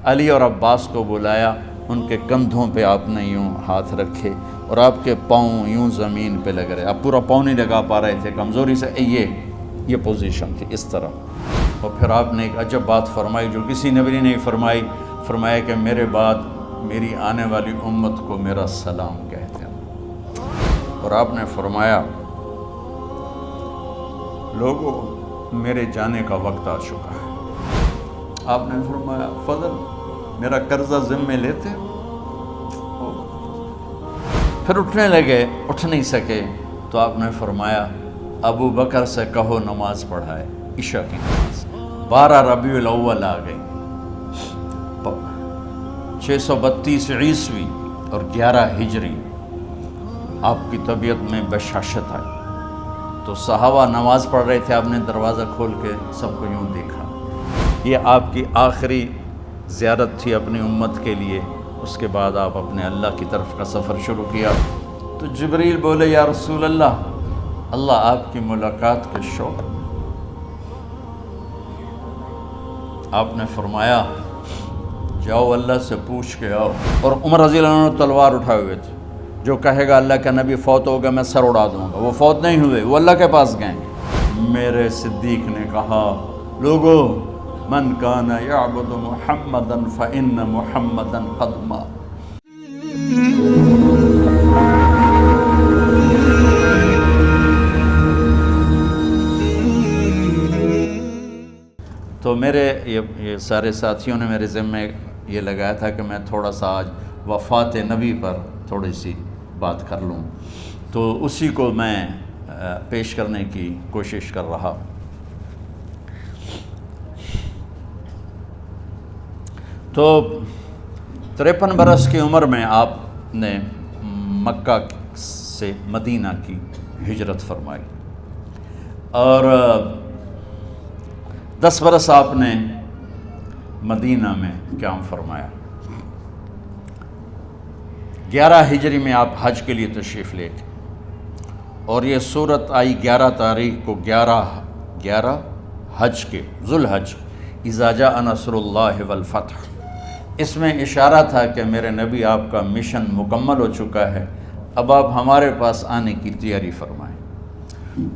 علی اور عباس کو بلایا، ان کے کندھوں پہ آپ نے یوں ہاتھ رکھے اور آپ کے پاؤں یوں زمین پہ لگ رہے، آپ پورا پاؤں نہیں لگا پا رہے تھے کمزوری سے، یہ پوزیشن تھی اس طرح۔ اور پھر آپ نے ایک عجب بات فرمائی جو کسی نبی نے نہیں فرمائی، فرمایا کہ میرے بعد میری آنے والی امت کو میرا سلام کہتے ہیں۔ اور آپ نے فرمایا لوگوں میرے جانے کا وقت آ چکا ہے۔ آپ نے فرمایا فضل میرا قرضہ ذمے لیتے ہو؟ پھر اٹھنے لگے، اٹھ نہیں سکے تو آپ نے فرمایا ابو بکر سے کہو نماز پڑھائے، عشاء کی نماز۔ 12 ربیع الاول آ گئی، 632 عیسوی اور 11 ہجری، آپ کی طبیعت میں بشاشت آئی تو صحابہ نماز پڑھ رہے تھے، آپ نے دروازہ کھول کے سب کو یوں دیکھا۔ یہ آپ کی آخری زیارت تھی اپنی امت کے لیے، اس کے بعد آپ اپنے اللہ کی طرف کا سفر شروع کیا۔ تو جبریل بولے یا رسول اللہ، اللہ آپ کی ملاقات کے شوق۔ آپ نے فرمایا جاؤ اللہ سے پوچھ کے آؤ۔ اور عمر رضی اللہ عنہ تلوار اٹھائے ہوئے تھے، جو کہے گا اللہ کا نبی فوت ہو گیا میں سر اڑا دوں گا، وہ فوت نہیں ہوئے، وہ اللہ کے پاس گئے۔ میرے صدیق نے کہا لوگو من کان یعبد محمدا فإن محمدا قد مات۔ تو میرے یہ سارے ساتھیوں نے میرے ذمے یہ لگایا تھا کہ میں تھوڑا سا آج وفات نبی پر تھوڑی سی بات کر لوں، تو اسی کو میں پیش کرنے کی کوشش کر رہا۔ تو 53 برس کی عمر میں آپ نے مکہ سے مدینہ کی ہجرت فرمائی، اور 10 برس آپ نے مدینہ میں قیام فرمایا۔ 11 ہجری میں آپ حج کے لیے تشریف لے گئے، اور یہ صورت آئی 11 تاریخ کو، 11 حج کے ذوالحج، اذا جاء نصر اللہ والفتح۔ اس میں اشارہ تھا کہ میرے نبی آپ کا مشن مکمل ہو چکا ہے، اب آپ ہمارے پاس آنے کی تیاری فرمائیں۔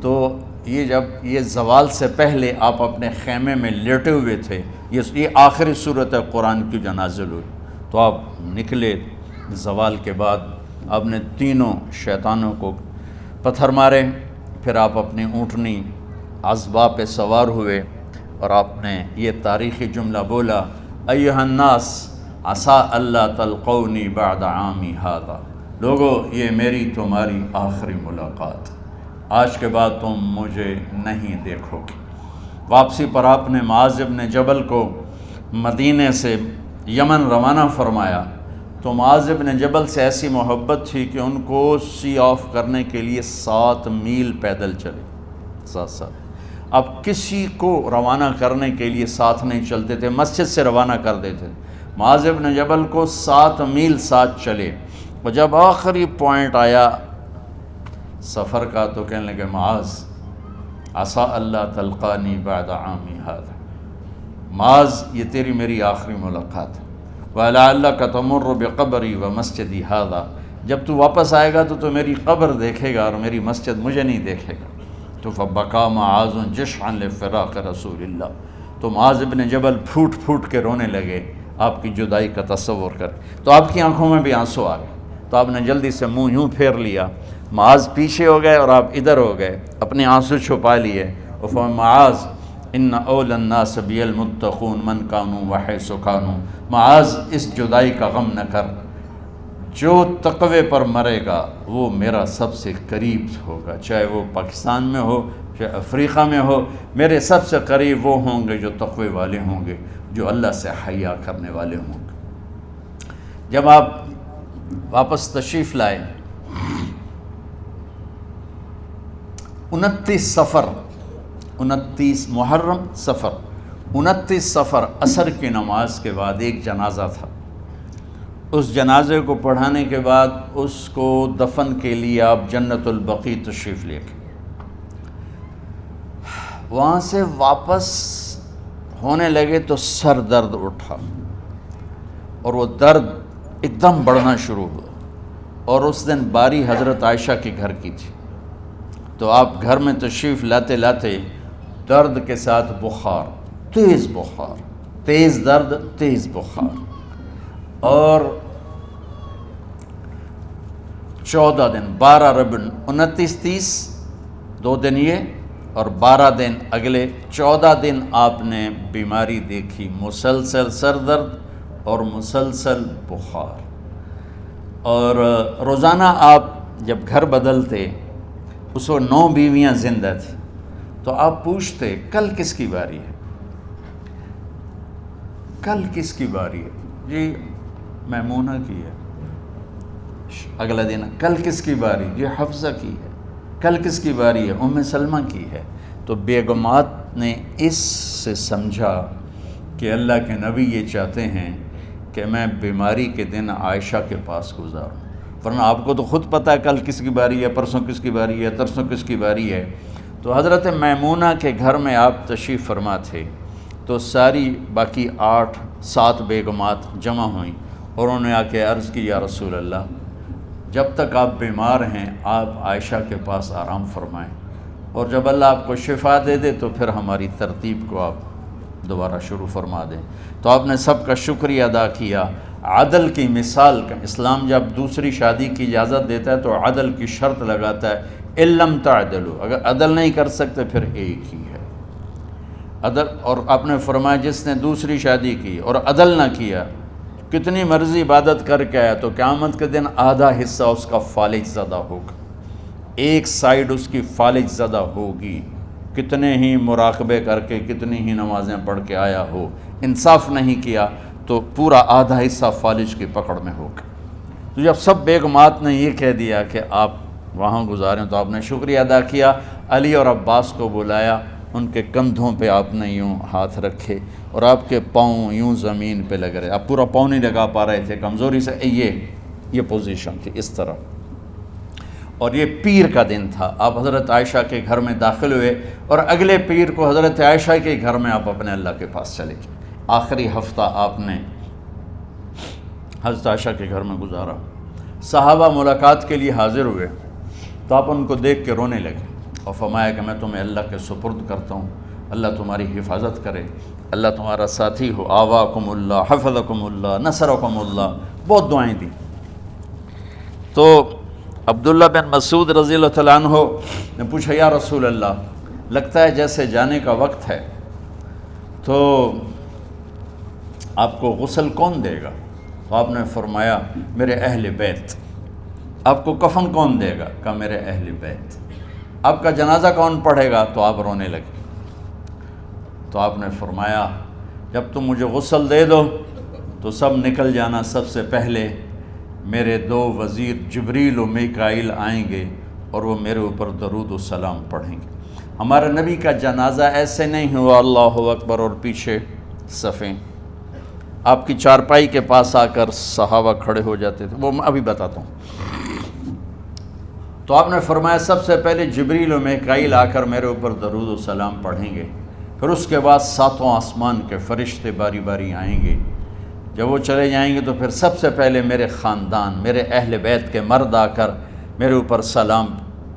تو یہ جب یہ زوال سے پہلے آپ اپنے خیمے میں لیٹے ہوئے تھے، یہ آخری صورت قرآن کی جو نازل ہوئی، تو آپ نکلے زوال کے بعد، آپ نے تینوں شیطانوں کو پتھر مارے، پھر آپ اپنی اونٹنی عذبہ پہ سوار ہوئے اور آپ نے یہ تاریخی جملہ بولا ایھا الناس عسیٰ اللہ تلقونی بعد عامی ھذا، لوگو یہ میری تمہاری آخری ملاقات، آج کے بعد تم مجھے نہیں دیکھو گے۔ واپسی پر آپ نے معاذ بن جبل کو مدینے سے یمن روانہ فرمایا، تو معاذ بن جبل سے ایسی محبت تھی کہ ان کو سی آف کرنے کے لیے 7 میل پیدل چلے، 7۔ اب کسی کو روانہ کرنے کے لیے ساتھ نہیں چلتے تھے، مسجد سے روانہ کر دیتے تھے، معاذ بن جبل کو 7 میل ساتھ چلے، اور جب آخری پوائنٹ آیا سفر کا تو کہنے لگے معاذ عسیٰ اللہ تلقانی بعد عامی ھذا، معاذ یہ تیری میری آخری ملاقات ہے، وَلَعَلَّكَ تَمُرُّ بِقَبْرِي وَمَسْجِدِي ھذا، جب تو واپس آئے گا تو میری قبر دیکھے گا اور میری مسجد مجھے نہیں دیکھے گا۔ تو فبکا معاذ جشعا لفراق رسول اللہ، تو معاذ بن جبل پھوٹ پھوٹ کے رونے لگے آپ کی جدائی کا تصور کر، تو آپ کی آنکھوں میں بھی آنسو آ گئے، تو آپ نے جلدی سے منہ یوں پھیر لیا، معاذ پیچھے ہو گئے اور آپ ادھر ہو گئے، اپنے آنسو چھپا لیے، اور فرمایا معاذ ان اولی الناس بی المتقون من کانوا وحیث کانوا، معاذ اس جدائی کا غم نہ کر، جو تقوی پر مرے گا وہ میرا سب سے قریب ہوگا، چاہے وہ پاکستان میں ہو چاہے افریقہ میں ہو، میرے سب سے قریب وہ ہوں گے جو تقوی والے ہوں گے، جو اللہ سے حیا کرنے والے ہوں گے۔ جب آپ واپس تشریف لائے، 29 محرم صفر، 29 صفر عصر کی نماز کے بعد ایک جنازہ تھا، اس جنازے کو پڑھانے کے بعد اس کو دفن کے لیے آپ جنت البقیع تشریف لے گئے۔ وہاں سے واپس ہونے لگے تو سر درد اٹھا، اور وہ درد ایک دم بڑھنا شروع ہوا، اور اس دن باری حضرت عائشہ کے گھر کی تھی، تو آپ گھر میں تشریف لاتے لاتے درد کے ساتھ بخار، تیز درد، تیز بخار، اور 14 دن 12 ربیع 29 30 2 دن یہ اور 12 دن اگلے 14 دن آپ نے بیماری دیکھی، مسلسل سر درد اور مسلسل بخار۔ اور روزانہ آپ جب گھر بدلتے، اس وقت 9 بیویاں زندہ تھیں، تو آپ پوچھتے کل کس کی باری ہے، کل کس کی باری ہے؟ جی میمونہ کی ہے۔ اگلا دن کل کس کی باری؟ جی حفصہ کی ہے۔ کل کس کی باری ہے؟ ام سلمہ کی ہے۔ تو بیگمات نے اس سے سمجھا کہ اللہ کے نبی یہ چاہتے ہیں کہ میں بیماری کے دن عائشہ کے پاس گزاروں، ورنہ آپ کو تو خود پتہ ہے کل کس کی باری ہے، پرسوں کس کی باری ہے، ترسوں کس کی باری ہے۔ تو حضرت میمونہ کے گھر میں آپ تشریف فرما تھے، تو ساری باقی 7 بیگمات جمع ہوئیں اور انہوں نے آ کے عرض کی، یا رسول اللہ، جب تک آپ بیمار ہیں آپ عائشہ کے پاس آرام فرمائیں، اور جب اللہ آپ کو شفا دے دے تو پھر ہماری ترتیب کو آپ دوبارہ شروع فرما دیں۔ تو آپ نے سب کا شکریہ ادا کیا۔ عدل کی مثال کا اسلام جب دوسری شادی کی اجازت دیتا ہے تو عدل کی شرط لگاتا ہے، اِلَّمْ تَعْدِلُوا، اگر عدل نہیں کر سکتے پھر ایک ہی ہے عدل۔ اور آپ نے فرمایا جس نے دوسری شادی کی اور عدل نہ کیا، کتنی مرضی عبادت کر کے آیا، تو قیامت کے دن آدھا حصہ اس کا فالج زدہ ہوگا، ایک سائیڈ اس کی فالج زدہ ہوگی، کتنے ہی مراقبے کر کے کتنی ہی نمازیں پڑھ کے آیا ہو، انصاف نہیں کیا تو پورا آدھا حصہ فالج کی پکڑ میں ہوگا۔ تو جب سب بیگمات نے یہ کہہ دیا کہ آپ وہاں گزاریں تو آپ نے شکریہ ادا کیا، علی اور عباس کو بلایا، ان کے کندھوں پہ آپ نے یوں ہاتھ رکھے اور آپ کے پاؤں یوں زمین پہ لگ رہے، آپ پورا پاؤں نہیں لگا پا رہے تھے کمزوری سے، یہ پوزیشن تھی اس طرح۔ اور یہ پیر کا دن تھا، آپ حضرت عائشہ کے گھر میں داخل ہوئے اور اگلے پیر کو حضرت عائشہ کے گھر میں آپ اپنے اللہ کے پاس چلے گئے۔ آخری ہفتہ آپ نے حضرت عائشہ کے گھر میں گزارا۔ صحابہ ملاقات کے لیے حاضر ہوئے تو آپ ان کو دیکھ کے رونے لگے اور فرمایا کہ میں تمہیں اللہ کے سپرد کرتا ہوں، اللہ تمہاری حفاظت کرے، اللہ تمہارا ساتھی ہو، آواکم اللہ، حفظکم اللہ، نصرکم اللہ، بہت دعائیں دیں۔ تو عبداللہ بن مسعود رضی اللہ تعالیٰ عنہ نے پوچھا، یا رسول اللہ، لگتا ہے جیسے جانے کا وقت ہے، تو آپ کو غسل کون دے گا؟ تو آپ نے فرمایا میرے اہل بیت۔ آپ کو کفن کون دے گا؟ کہا میرے اہل بیت۔ آپ کا جنازہ کون پڑھے گا؟ تو آپ رونے لگے۔ تو آپ نے فرمایا جب تم مجھے غسل دے دو تو سب نکل جانا، سب سے پہلے میرے 2 وزیر جبریل و میکائیل آئیں گے اور وہ میرے اوپر درود و سلام پڑھیں گے۔ ہمارے نبی کا جنازہ ایسے نہیں ہوا اللہ اکبر اور پیچھے صفیں، آپ کی چارپائی کے پاس آ کر صحابہ کھڑے ہو جاتے تھے، وہ میں ابھی بتاتا ہوں۔ تو آپ نے فرمایا سب سے پہلے جبریل و میکائیل آ کر میرے اوپر درود و سلام پڑھیں گے، پھر اس کے بعد 7 آسمان کے فرشتے باری باری آئیں گے۔ جب وہ چلے جائیں گے تو پھر سب سے پہلے میرے خاندان، میرے اہل بیت کے مرد آ کر میرے اوپر سلام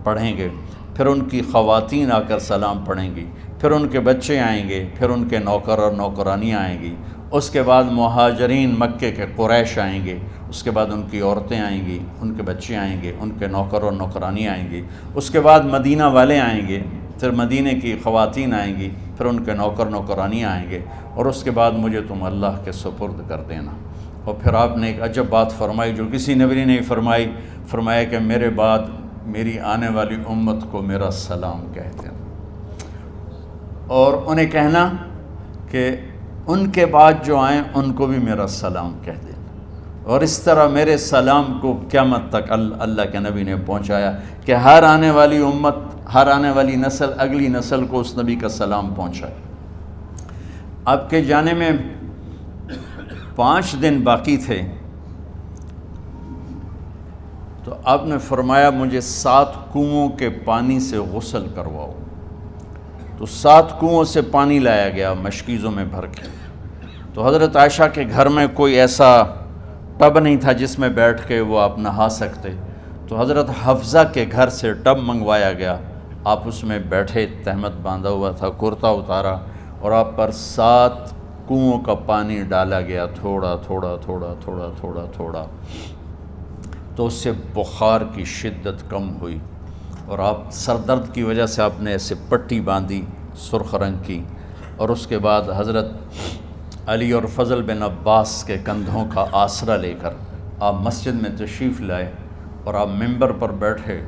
پڑھیں گے، پھر ان کی خواتین آ کر سلام پڑھیں گی، پھر ان کے بچے آئیں گے، پھر ان کے نوکر اور نوکرانیاں آئیں گی، اس کے بعد مہاجرین مکے کے قریش آئیں گے، اس کے بعد ان کی عورتیں آئیں گی، ان کے بچے آئیں گے، ان کے نوکر اور نوکرانی آئیں گی، اس کے بعد مدینہ والے آئیں گے، پھر مدینے کی خواتین آئیں گی، پھر ان کے نوکر نوکرانی آئیں گے، اور اس کے بعد مجھے تم اللہ کے سپرد کر دینا۔ اور پھر آپ نے ایک عجب بات فرمائی جو کسی نبی نے نہیں فرمائی، فرمایا کہ میرے بعد میری آنے والی امت کو میرا سلام کہہ دینا، اور انہیں کہنا کہ ان کے بعد جو آئیں ان کو بھی میرا سلام کہہ دینا۔ اور اس طرح میرے سلام کو قیامت تک اللہ کے نبی نے پہنچایا کہ ہر آنے والی امت، ہر آنے والی نسل، اگلی نسل کو اس نبی کا سلام پہنچائے۔ آپ کے جانے میں 5 دن باقی تھے تو آپ نے فرمایا مجھے 7 کنوؤں کے پانی سے غسل کرواؤ۔ تو 7 کنوؤں سے پانی لایا گیا مشکیزوں میں بھر کے، تو حضرت عائشہ کے گھر میں کوئی ایسا ٹب نہیں تھا جس میں بیٹھ کے وہ آپ نہا سکتے، تو حضرت حفصہ کے گھر سے ٹب منگوایا گیا، آپ اس میں بیٹھے، تہمت باندھا ہوا تھا، کرتا اتارا، اور آپ پر 7 کنوؤں کا پانی ڈالا گیا، تھوڑا تھوڑا تھوڑا تھوڑا تھوڑا تھوڑا، تو اس سے بخار کی شدت کم ہوئی، اور آپ سر درد کی وجہ سے آپ نے ایسے پٹی باندھی سرخ رنگ کی، اور اس کے بعد حضرت علی اور فضل بن عباس کے کندھوں کا آسرا لے کر آپ مسجد میں تشریف لائے، اور آپ منبر پر بیٹھے،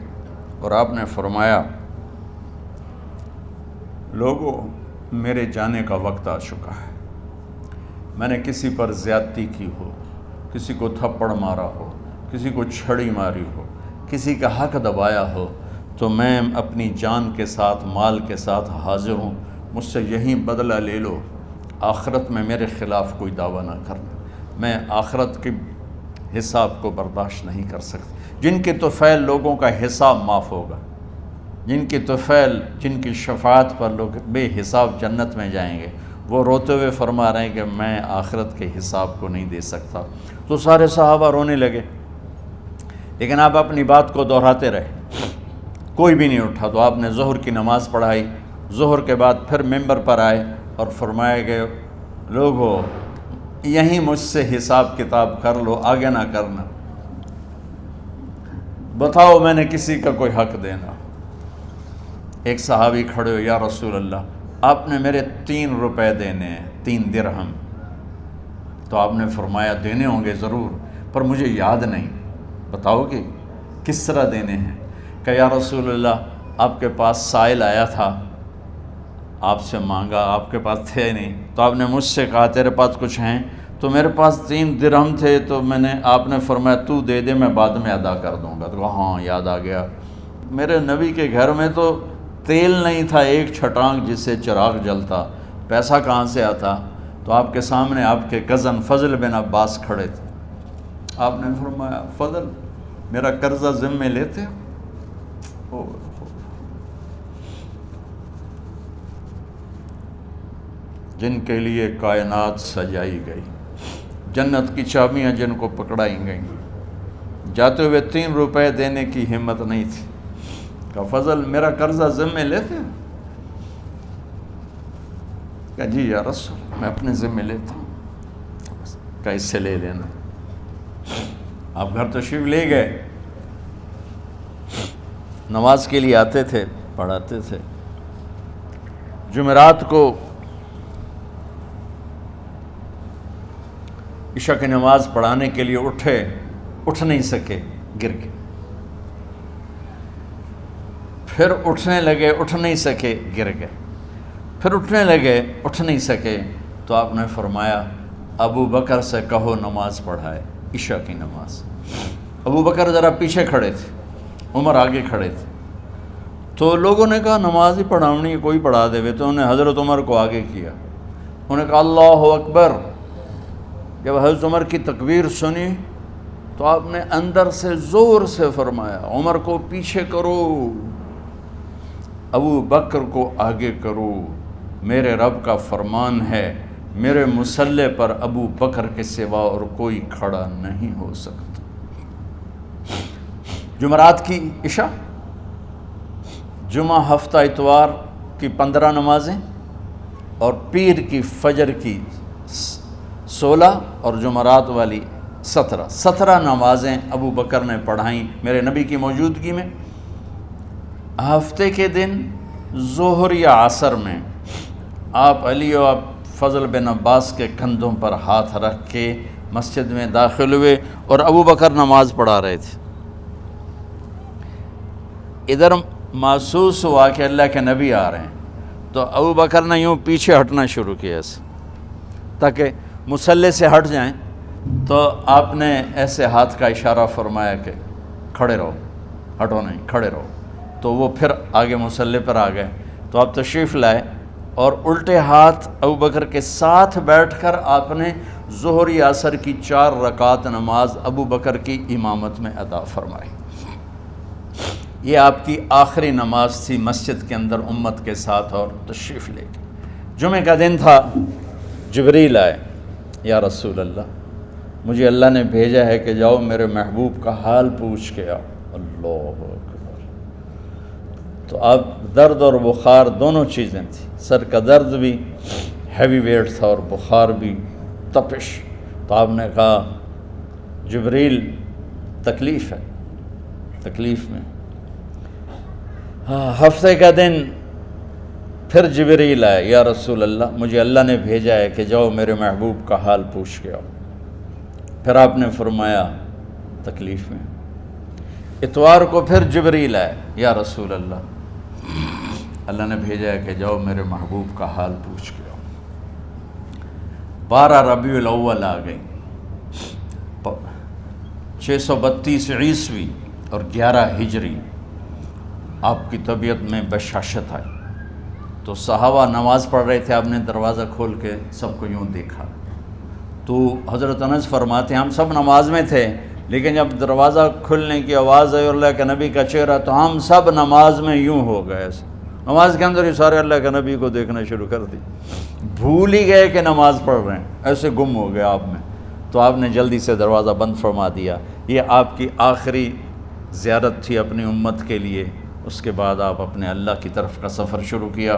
اور آپ نے فرمایا، لوگوں، میرے جانے کا وقت آ چکا ہے، میں نے کسی پر زیادتی کی ہو، کسی کو تھپڑ مارا ہو، کسی کو چھڑی ماری ہو، کسی کا حق دبایا ہو، تو میں اپنی جان کے ساتھ، مال کے ساتھ حاضر ہوں، مجھ سے یہیں بدلہ لے لو، آخرت میں میرے خلاف کوئی دعویٰ نہ کرنا، میں آخرت کے حساب کو برداشت نہیں کر سکتا۔ جن کے طفیل لوگوں کا حساب معاف ہوگا، جن کی طفیل، جن کی شفاعت پر لوگ بے حساب جنت میں جائیں گے، وہ روتے ہوئے فرما رہے ہیں کہ میں آخرت کے حساب کو نہیں دے سکتا۔ تو سارے صحابہ رونے لگے، لیکن آپ اپنی بات کو دہراتے رہے، کوئی بھی نہیں اٹھا۔ تو آپ نے ظہر کی نماز پڑھائی، ظہر کے بعد پھر ممبر پر آئے اور فرمایا کہ لوگو، یہیں مجھ سے حساب کتاب کر لو، آگے نہ کرنا، بتاؤ میں نے کسی کا کوئی حق دینا۔ ایک صحابی کھڑے ہو، یا رسول اللہ، آپ نے میرے 3 روپے دینے ہیں، 3 درہم۔ تو آپ نے فرمایا دینے ہوں گے ضرور، پر مجھے یاد نہیں، بتاؤ کہ کس طرح دینے ہیں؟ کہ یا رسول اللہ، آپ کے پاس سائل آیا تھا، آپ سے مانگا، آپ کے پاس تھے نہیں، تو آپ نے مجھ سے کہا تیرے پاس کچھ ہیں؟ تو میرے پاس 3 درہم تھے، تو آپ نے فرمایا تو دے دے، میں بعد میں ادا کر دوں گا۔ تو کہا ہاں یاد آ گیا، میرے نبی کے گھر میں تو تیل نہیں تھا ایک چھٹانگ جس سے چراغ جلتا، پیسہ کہاں سے آتا؟ تو آپ کے سامنے آپ کے کزن فضل بن عباس کھڑے تھے، آپ نے فرمایا فضل، میرا قرضہ ذمے لیتے ہو؟ جن کے لیے کائنات سجائی گئی، جنت کی چابیاں جن کو پکڑائی گئیں، جاتے ہوئے 3 روپے دینے کی ہمت نہیں تھی۔ کہا فضل، میرا قرضہ ذمے لیتے؟ کہا جی یا رسول، میں اپنے ذمے لیتا ہوں۔ کہا اس سے لے لینا۔ آپ گھر تشریف لے گئے، نماز کے لیے آتے تھے، پڑھاتے تھے۔ جمعرات کو عشاء کی نماز پڑھانے کے لیے اٹھ نہیں سکے، گر گئے، پھر اٹھنے لگے، اٹھ نہیں سکے، گر گئے، پھر اٹھنے لگے، اٹھ نہیں سکے، تو آپ نے فرمایا ابو بکر سے کہو نماز پڑھائے، عشاء کی نماز۔ ابو بکر ذرا پیچھے کھڑے تھے، عمر آگے کھڑے تھے، تو لوگوں نے کہا نماز ہی پڑھاونی ہے، کوئی پڑھا دے، تو انہوں نے حضرت عمر کو آگے کیا، انہوں نے کہا اللہ اکبر۔ جب حضرت عمر کی تکبیر سنی تو آپ نے اندر سے زور سے فرمایا عمر کو پیچھے کرو، ابو بکر کو آگے کرو، میرے رب کا فرمان ہے، میرے مصلی پر ابو بکر کے سوا اور کوئی کھڑا نہیں ہو سکتا۔ جمعرات کی عشاء، جمعہ ہفتہ اتوار کی 15 نمازیں، اور پیر کی فجر کی 16 اور جمعرات والی 17 نمازیں ابو بکر نے پڑھائیں میرے نبی کی موجودگی میں۔ ہفتے کے دن ظہر یا عصر میں آپ علی و فضل بن عباس کے کندھوں پر ہاتھ رکھ کے مسجد میں داخل ہوئے اور ابو بکر نماز پڑھا رہے تھے۔ ادھر محسوس ہوا کہ اللہ کے نبی آ رہے ہیں، تو ابو بکر نے یوں پیچھے ہٹنا شروع کیا ایسے تاکہ مصلی سے ہٹ جائیں، تو آپ نے ایسے ہاتھ کا اشارہ فرمایا کہ کھڑے رہو، ہٹو نہیں، کھڑے رہو، تو وہ پھر آگے مصلی پر آ گئے۔ تو آپ تشریف لائے اور الٹے ہاتھ ابو بکر کے ساتھ بیٹھ کر آپ نے ظہر یا عصر کی 4 رکعت نماز ابو بکر کی امامت میں ادا فرمائی۔ یہ آپ کی آخری نماز تھی مسجد کے اندر امت کے ساتھ، اور تشریف لے گئے۔ جمعہ کا دن تھا، جبریل آئے یا رسول اللہ مجھے اللہ نے بھیجا ہے کہ جاؤ میرے محبوب کا حال پوچھ کے آؤ۔ اللہ اکبر۔ تو اب درد اور بخار دونوں چیزیں تھیں، سر کا درد بھی ہیوی ویٹ تھا اور بخار بھی تپش۔ تو آپ نے کہا جبریل تکلیف ہے، تکلیف میں۔ ہفتے کا دن پھر جبریل آئے، یا رسول اللہ مجھے اللہ نے بھیجا ہے کہ جاؤ میرے محبوب کا حال پوچھ کے آؤ۔ پھر آپ نے فرمایا تکلیف میں۔ اتوار کو پھر جبریل آئے، یا رسول اللہ اللہ نے بھیجا ہے کہ جاؤ میرے محبوب کا حال پوچھ کے آؤ۔ 12 ربیع الاول آ گئی، 632 عیسوی اور 11 ہجری، آپ کی طبیعت میں بشاشت آئی۔ تو صحابہ نماز پڑھ رہے تھے، آپ نے دروازہ کھول کے سب کو یوں دیکھا۔ تو حضرت انس فرماتے ہیں ہم سب نماز میں تھے، لیکن جب دروازہ کھلنے کی آواز آئی اور اللہ کے نبی کا چہرہ، تو ہم سب نماز میں یوں ہو گئے، نماز کے اندر ہی سارے اللہ کے نبی کو دیکھنا شروع کر دی، بھول ہی گئے کہ نماز پڑھ رہے ہیں، ایسے گم ہو گئے آپ میں۔ تو آپ نے جلدی سے دروازہ بند فرما دیا۔ یہ آپ کی آخری زیارت تھی اپنی امت کے لیے۔ اس کے بعد آپ اپنے اللہ کی طرف کا سفر شروع کیا۔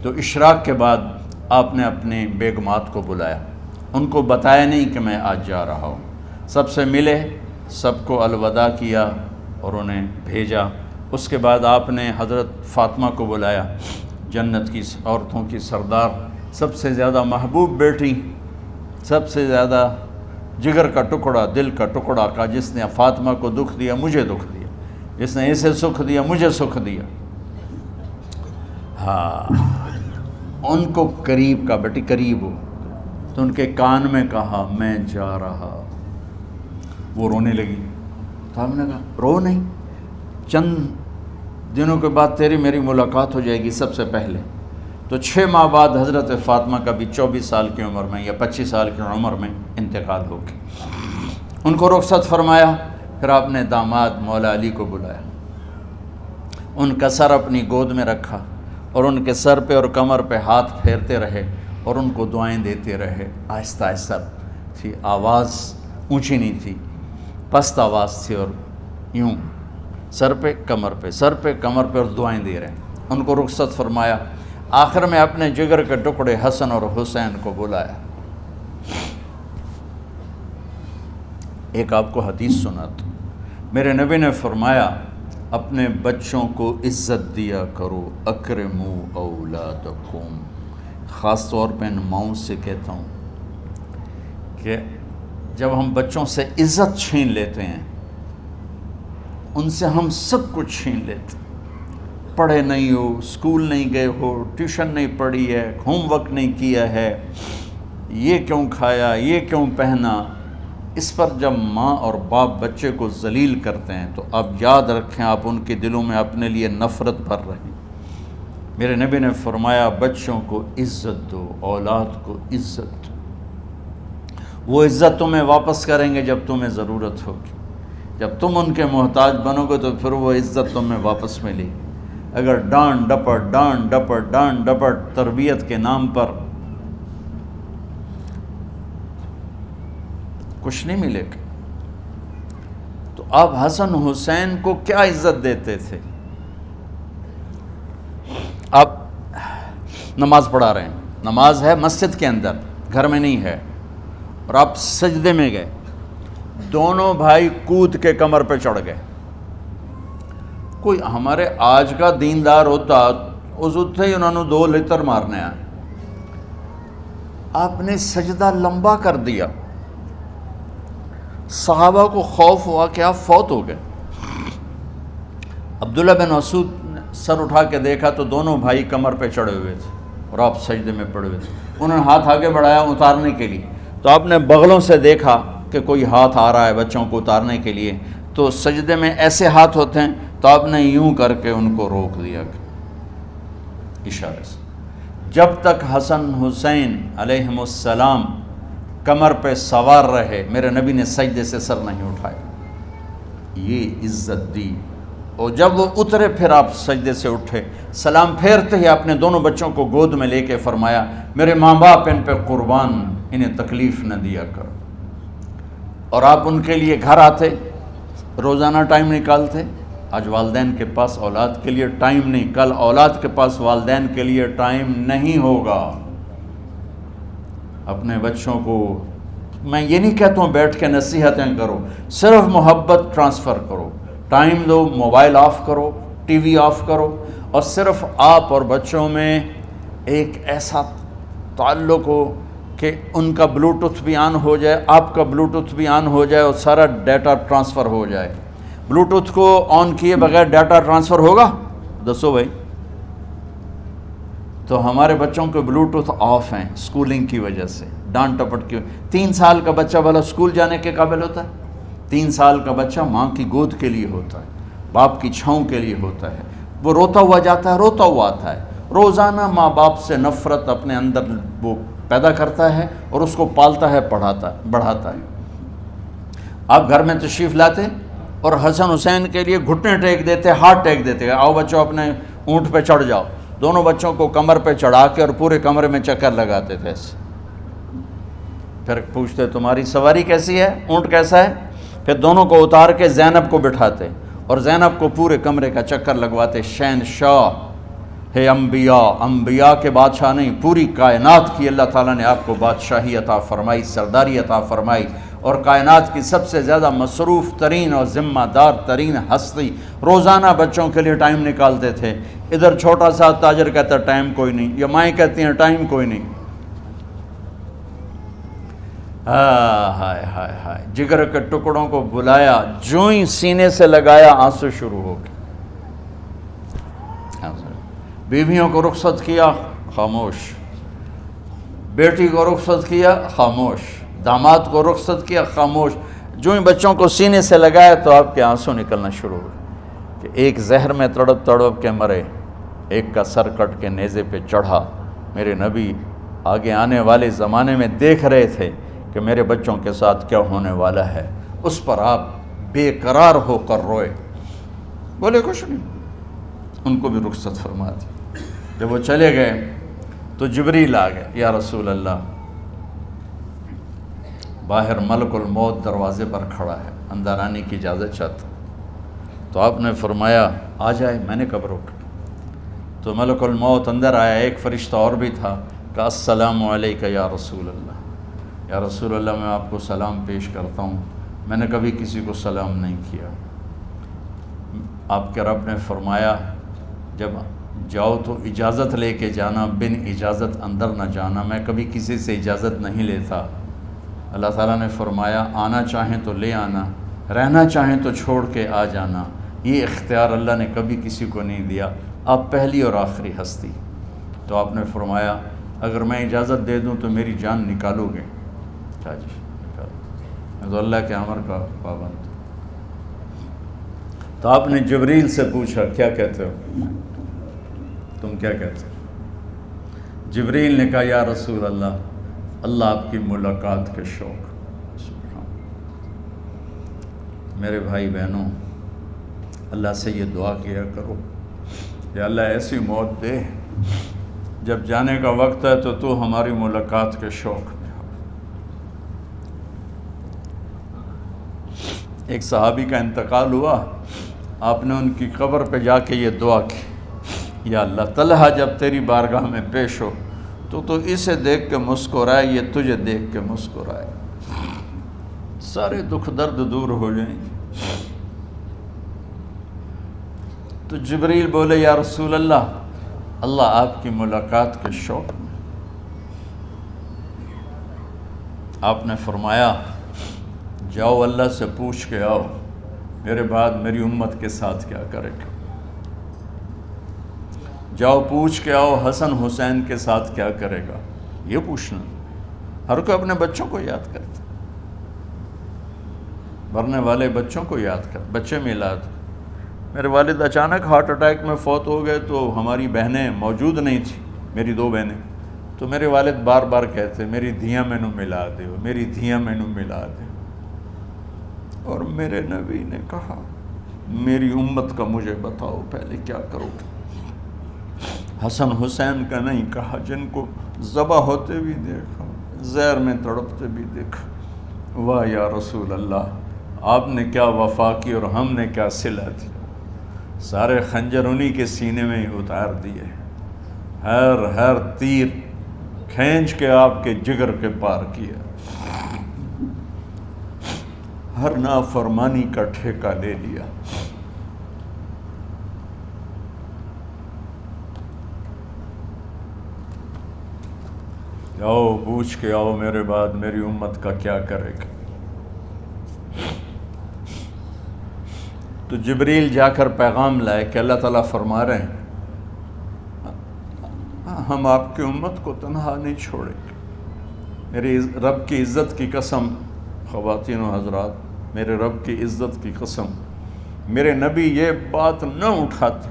تو اشراق کے بعد آپ نے اپنے بیگمات کو بلایا، ان کو بتایا نہیں کہ میں آج جا رہا ہوں، سب سے ملے، سب کو الوداع کیا اور انہیں بھیجا۔ اس کے بعد آپ نے حضرت فاطمہ کو بلایا، جنت کی عورتوں کی سردار، سب سے زیادہ محبوب بیٹی، سب سے زیادہ جگر کا ٹکڑا، دل کا ٹکڑا کا، جس نے فاطمہ کو دکھ دیا مجھے دکھ دیا، جس نے اسے سکھ دیا مجھے سکھ دیا۔ ہاں، ان کو قریب کا، بیٹی قریب ہو، تو ان کے کان میں کہا میں جا رہا۔ وہ رونے لگی، تو ہم نے کہا رو نہیں، چند دنوں کے بعد تیری میری ملاقات ہو جائے گی سب سے پہلے۔ تو 6 ماہ بعد حضرت فاطمہ کا بھی 24 سال کی عمر میں یا 25 سال کی عمر میں انتقال ہو گیا۔ ان کو رخصت فرمایا۔ پھر آپ نے داماد مولا علی کو بلایا، ان کا سر اپنی گود میں رکھا اور ان کے سر پہ اور کمر پہ ہاتھ پھیرتے رہے اور ان کو دعائیں دیتے رہے۔ آہستہ آہستہ تھی، آواز اونچی نہیں تھی، پست آواز تھی، اور یوں سر پہ کمر پہ، سر پہ کمر پہ، اور دعائیں دے رہے۔ ان کو رخصت فرمایا۔ آخر میں اپنے جگر کے ٹکڑے حسن اور حسین کو بلایا۔ ایک آپ کو حدیث سناتا، میرے نبی نے فرمایا اپنے بچوں کو عزت دیا کرو، اکرموا اولادکم۔ خاص طور پہ ان ماؤں سے کہتا ہوں کہ جب ہم بچوں سے عزت چھین لیتے ہیں، ان سے ہم سب کچھ چھین لیتے ہیں۔ پڑھے نہیں ہو، اسکول نہیں گئے ہو، ٹیوشن نہیں پڑھی ہے، ہوم ورک نہیں کیا ہے، یہ کیوں کھایا، یہ کیوں پہنا، اس پر جب ماں اور باپ بچے کو ذلیل کرتے ہیں تو اب یاد رکھیں آپ ان کے دلوں میں اپنے لیے نفرت بھر رہے ہیں۔ میرے نبی نے فرمایا بچوں کو عزت دو، اولاد کو عزت دو۔ وہ عزت تمہیں واپس کریں گے جب تمہیں ضرورت ہوگی، جب تم ان کے محتاج بنو گے تو پھر وہ عزت تمہیں واپس ملے گی۔ اگر ڈانٹ ڈپٹ تربیت کے نام پر کچھ نہیں ملے گا۔ تو آپ حسن حسین کو کیا عزت دیتے تھے؟ آپ نماز پڑھا رہے ہیں، نماز ہے مسجد کے اندر، گھر میں نہیں ہے، اور آپ سجدے میں گئے، دونوں بھائی کود کے کمر پہ چڑھ گئے۔ کوئی ہمارے آج کا دیندار ہوتا اس اتھے ہی انہوں نے 2 لتر مارنے آئے، آپ نے سجدہ لمبا کر دیا۔ صحابہ کو خوف ہوا کہ آپ فوت ہو گئے۔ عبداللہ بن مسعود نے سر اٹھا کے دیکھا تو دونوں بھائی کمر پہ چڑھے ہوئے تھے اور آپ سجدے میں پڑے ہوئے تھے۔ انہوں نے ہاتھ آگے بڑھایا اتارنے کے لیے، تو آپ نے بغلوں سے دیکھا کہ کوئی ہاتھ آ رہا ہے بچوں کو اتارنے کے لیے، تو سجدے میں ایسے ہاتھ ہوتے ہیں، تو آپ نے یوں کر کے ان کو روک دیا اشارے سے۔ جب تک حسن حسین علیہم السلام کمر پہ سوار رہے میرے نبی نے سجدے سے سر نہیں اٹھایا، یہ عزت دی۔ اور جب وہ اترے پھر آپ سجدے سے اٹھے، سلام پھیرتے ہی آپ نے دونوں بچوں کو گود میں لے کے فرمایا میرے ماں باپ ان پہ قربان، انہیں تکلیف نہ دیا کرو۔ اور آپ ان کے لیے گھر آتے، روزانہ ٹائم نکالتے۔ آج والدین کے پاس اولاد کے لیے ٹائم نہیں، کل اولاد کے پاس والدین کے لیے ٹائم نہیں ہوگا۔ اپنے بچوں کو میں یہ نہیں کہتا ہوں بیٹھ کے نصیحتیں کرو، صرف محبت ٹرانسفر کرو، ٹائم دو، موبائل آف کرو، ٹی وی آف کرو، اور صرف آپ اور بچوں میں ایک ایسا تعلق ہو کہ ان کا بلوٹوتھ بھی آن ہو جائے، آپ کا بلوٹوتھ بھی آن ہو جائے، اور سارا ڈیٹا ٹرانسفر ہو جائے۔ بلوٹوتھ کو آن کیے بغیر ڈیٹا ٹرانسفر ہوگا؟ دسو بھائی۔ تو ہمارے بچوں کے بلوٹوتھ آف ہیں سکولنگ کی وجہ سے، ڈانٹ ٹپٹ کی۔ 3 سال کا بچہ بھلا سکول جانے کے قابل ہوتا ہے؟ 3 سال کا بچہ ماں کی گود کے لیے ہوتا ہے، باپ کی چھاؤں کے لیے ہوتا ہے، وہ روتا ہوا جاتا ہے، روتا ہوا آتا ہے، روزانہ ماں باپ سے نفرت اپنے اندر وہ پیدا کرتا ہے اور اس کو پالتا ہے، بڑھاتا ہے۔ آپ گھر میں تشریف لاتے اور حسن حسین کے لیے گھٹنے ٹیک دیتے، ہاتھ ٹیک دیتے، آؤ بچوں اپنے اونٹ پہ چڑھ جاؤ، دونوں بچوں کو کمر پہ چڑھا کے اور پورے کمرے میں چکر لگاتے تھے ایسے۔ پھر پوچھتے تمہاری سواری کیسی ہے، اونٹ کیسا ہے؟ پھر دونوں کو اتار کے زینب کو بٹھاتے اور زینب کو پورے کمرے کا چکر لگواتے۔ شہنشاہ ہے انبیاء، انبیاء کے بادشاہ نہیں، پوری کائنات کی اللہ تعالیٰ نے آپ کو بادشاہی عطا فرمائی، سرداری عطا فرمائی، اور کائنات کی سب سے زیادہ مصروف ترین اور ذمہ دار ترین ہستی روزانہ بچوں کے لیے ٹائم نکالتے تھے۔ ادھر چھوٹا سا تاجر کہتا ہے ٹائم کوئی نہیں، یا مائیں کہتی ہیں ٹائم کوئی نہیں۔ ہائے ہائے ہائے، جگر کے ٹکڑوں کو بلایا، جو ہی سینے سے لگایا آنسو شروع ہو گئے۔ بیویوں کو رخصت کیا، خاموش۔ بیٹی کو رخصت کیا، خاموش۔ داماد کو رخصت کیا، خاموش۔ جو ہی بچوں کو سینے سے لگایا تو آپ کے آنسو نکلنا شروع ہوئے کہ ایک زہر میں تڑپ تڑپ کے مرے، ایک کا سر کٹ کے نیزے پہ چڑھا۔ میرے نبی آگے آنے والے زمانے میں دیکھ رہے تھے کہ میرے بچوں کے ساتھ کیا ہونے والا ہے، اس پر آپ بے قرار ہو کر روئے، بولے کچھ نہیں، ان کو بھی رخصت فرما دی۔ جب وہ چلے گئے تو جبریل آ گئے، یا رسول اللہ، باہر ملک الموت دروازے پر کھڑا ہے، اندر آنے کی اجازت چاہتا۔ تو آپ نے فرمایا آ جائے، میں نے کب روکا؟ تو ملک الموت اندر آیا، ایک فرشتہ اور بھی تھا، کہا السلام علیکہ یا رسول اللہ، یا رسول اللہ میں آپ کو سلام پیش کرتا ہوں، میں نے کبھی کسی کو سلام نہیں کیا۔ آپ کے رب نے فرمایا جب جاؤ تو اجازت لے کے جانا، بن اجازت اندر نہ جانا، میں کبھی کسی سے اجازت نہیں لیتا۔ اللہ تعالیٰ نے فرمایا آنا چاہیں تو لے آنا، رہنا چاہیں تو چھوڑ کے آ جانا، یہ اختیار اللہ نے کبھی کسی کو نہیں دیا، آپ پہلی اور آخری ہستی۔ تو آپ نے فرمایا اگر میں اجازت دے دوں تو میری جان نکالو گے؟ اچھا جی نکالو، میں تو اللہ کے امر کا پابند ہوں۔ تو آپ نے جبریل سے پوچھا کیا کہتے ہو، تم کیا کہتے ہو؟ جبریل نے کہا یا رسول اللہ، اللہ آپ کی ملاقات کے شوق۔ سبحان میرے بھائی بہنوں، اللہ سے یہ دعا کیا کرو کہ اللہ ایسی موت دے جب جانے کا وقت ہے تو ہماری ملاقات کے شوق میں ہو۔ ایک صحابی کا انتقال ہوا، آپ نے ان کی قبر پہ جا کے یہ دعا کی، یا اللہ طلحہ جب تیری بارگاہ میں پیش ہو تو اسے دیکھ کے مسکرائے، یہ تجھے دیکھ کے مسکرائے، سارے دکھ درد دور ہو جائیں۔ تو جبریل بولے یا رسول اللہ، اللہ آپ کی ملاقات کے شوق میں۔ آپ نے فرمایا جاؤ اللہ سے پوچھ کے آؤ میرے بعد میری امت کے ساتھ کیا کرے گا، جاؤ پوچھ کے آؤ حسن حسین کے ساتھ کیا کرے گا۔ یہ پوچھنا، ہر کوئی اپنے بچوں کو یاد کرتا، مرنے والے بچوں کو یاد کر، بچے میلاد۔ میرے والد اچانک ہارٹ اٹیک میں فوت ہو گئے تو ہماری بہنیں موجود نہیں تھیں، میری 2 بہنیں، تو میرے والد بار بار کہتے میری دھیاں مینوں ملا دیو، میری دھیاں مینوں ملا دیو۔ اور میرے نبی نے کہا میری امت کا مجھے بتاؤ پہلے کیا کرو گے۔ حسن حسین کا نہیں کہا، جن کو ذبح ہوتے بھی دیکھا، زہر میں تڑپتے بھی دیکھا۔ واہ یا رسول اللہ، آپ نے کیا وفا کی اور ہم نے کیا صلہ دی، سارے خنجر انہی کے سینے میں ہی اتار دیے، ہر تیر کھینچ کے آپ کے جگر کے پار کیا، ہر نافرمانی کا ٹھیکہ لے لیا۔ جاؤ پوچھ کے آؤ میرے بعد میری امت کا کیا کرے گا۔ تو جبریل جا کر پیغام لائے کہ اللہ تعالیٰ فرما رہے ہیں ہم آپ کی امت کو تنہا نہیں چھوڑیں گے۔ میرے رب کی عزت کی قسم، خواتین و حضرات، میرے رب کی عزت کی قسم، میرے نبی یہ بات نہ اٹھاتے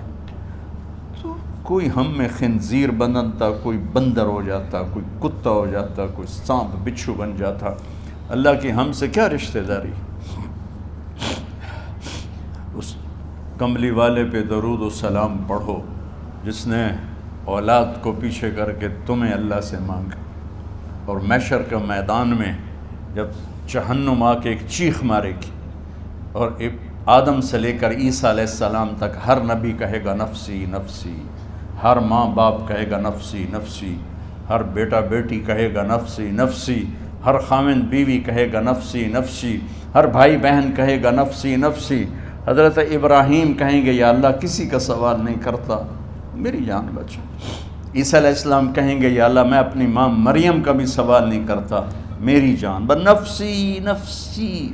تو کوئی ہم میں خنزیر بنتا، کوئی بندر ہو جاتا، کوئی کتا ہو جاتا، کوئی سانپ بچھو بن جاتا۔ اللہ کی ہم سے کیا رشتہ داری؟ اس کملی والے پہ درود و سلام پڑھو جس نے اولاد کو پیچھے کر کے تمہیں اللہ سے مانگا، اور محشر کے میدان میں جب جہنم آ کے ایک چیخ مارے گی اور آدم سے لے کر عیسیٰ علیہ السلام تک ہر نبی کہے گا نفسی نفسی، ہر ماں باپ کہے گا نفسی نفسی، ہر بیٹا بیٹی کہے گا نفسی نفسی، ہر خاوند بیوی کہے گا نفسی نفسی، ہر بھائی بہن کہے گا نفسی نفسی۔ حضرت ابراہیم کہیں گے یا اللہ کسی کا سوال نہیں کرتا، میری جان بچا۔ عیسیٰ علیہ السلام کہیں گے یا اللہ میں اپنی ماں مریم کا بھی سوال نہیں کرتا، میری جان بس نفسی نفسی۔